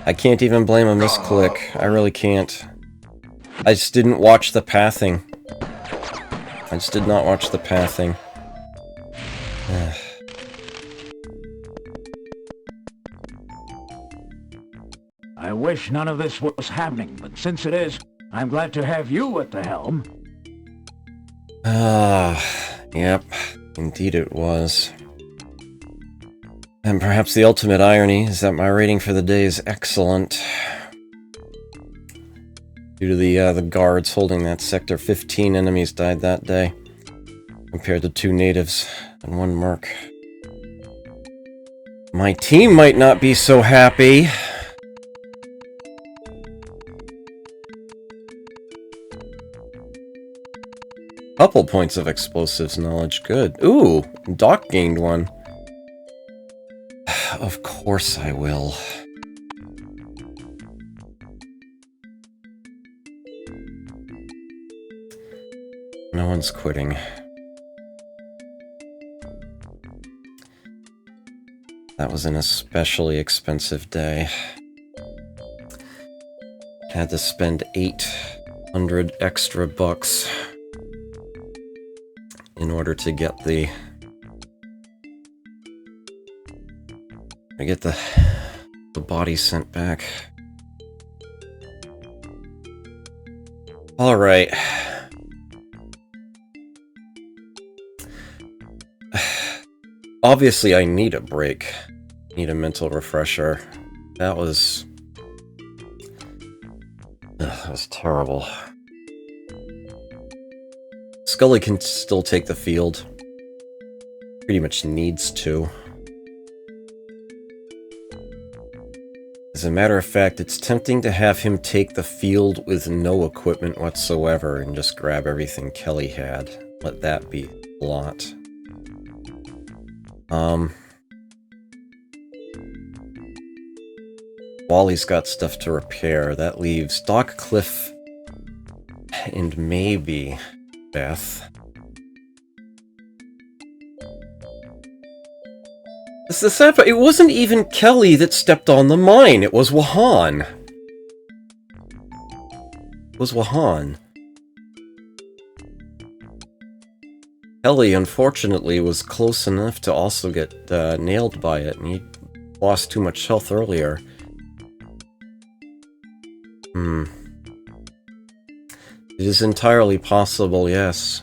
I can't even blame a misclick. I really can't. I just didn't watch the pathing. I just did not watch the pathing. I wish none of this was happening, but since it is, I'm glad to have you at the helm. Yep. Indeed it was. And perhaps the ultimate irony is that my rating for the day is excellent. Due to the guards holding that sector, 15 enemies died that day, compared to 2 natives and 1 merc. My team might not be so happy. Couple points of explosives knowledge, good. Ooh, Doc gained 1. Of course I will. No one's quitting. That was an especially expensive day. Had to spend 800 extra bucks in order to get the body sent back. All right. Obviously, I need a break. Need a mental refresher. That was terrible. Scully can still take the field. Pretty much needs to. As a matter of fact, it's tempting to have him take the field with no equipment whatsoever and just grab everything Kelly had. Let that be a lot. Wally's got stuff to repair. That leaves Doc, Cliff, and maybe Beth. This is the sad part. It wasn't even Kelly that stepped on the mine. It was Wahan. It was Wahan. Kelly, unfortunately, was close enough to also get nailed by it, and he lost too much health earlier. It is entirely possible, yes.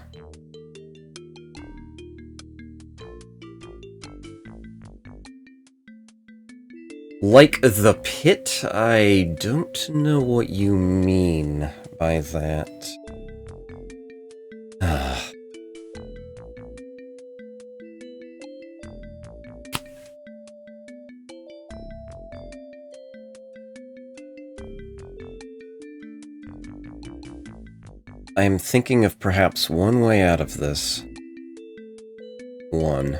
Like the pit? I don't know what you mean by that. I am thinking of perhaps one way out of this. One.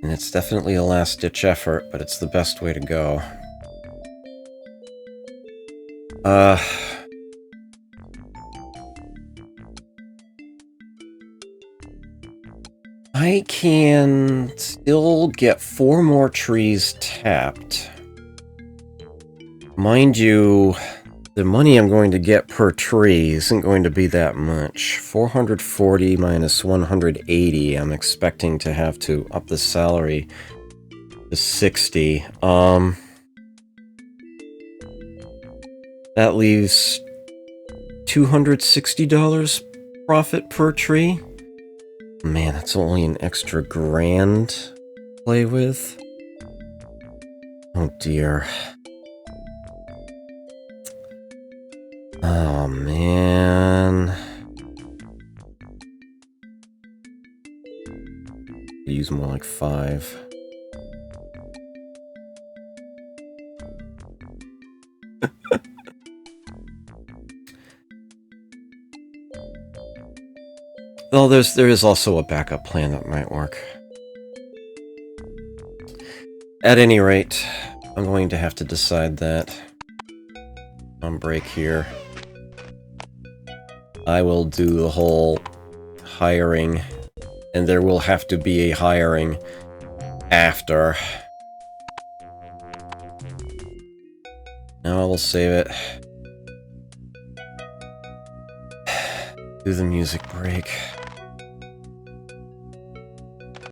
And it's definitely a last-ditch effort, but it's the best way to go. I can still get 4 more trees tapped. Mind you, the money I'm going to get per tree isn't going to be that much. 440 minus 180, I'm expecting to have to up the salary to 60. That leaves $260 profit per tree. Man, that's only an extra grand to play with. Oh dear. Oh man. Use more like 5. Well, there is also a backup plan that might work. At any rate, I'm going to have to decide that on break here. I will do the whole hiring, and there will have to be a hiring after. Now I will save it. Do the music break.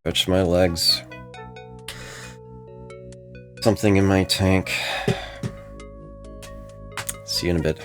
Stretch my legs. Something in my tank. See you in a bit.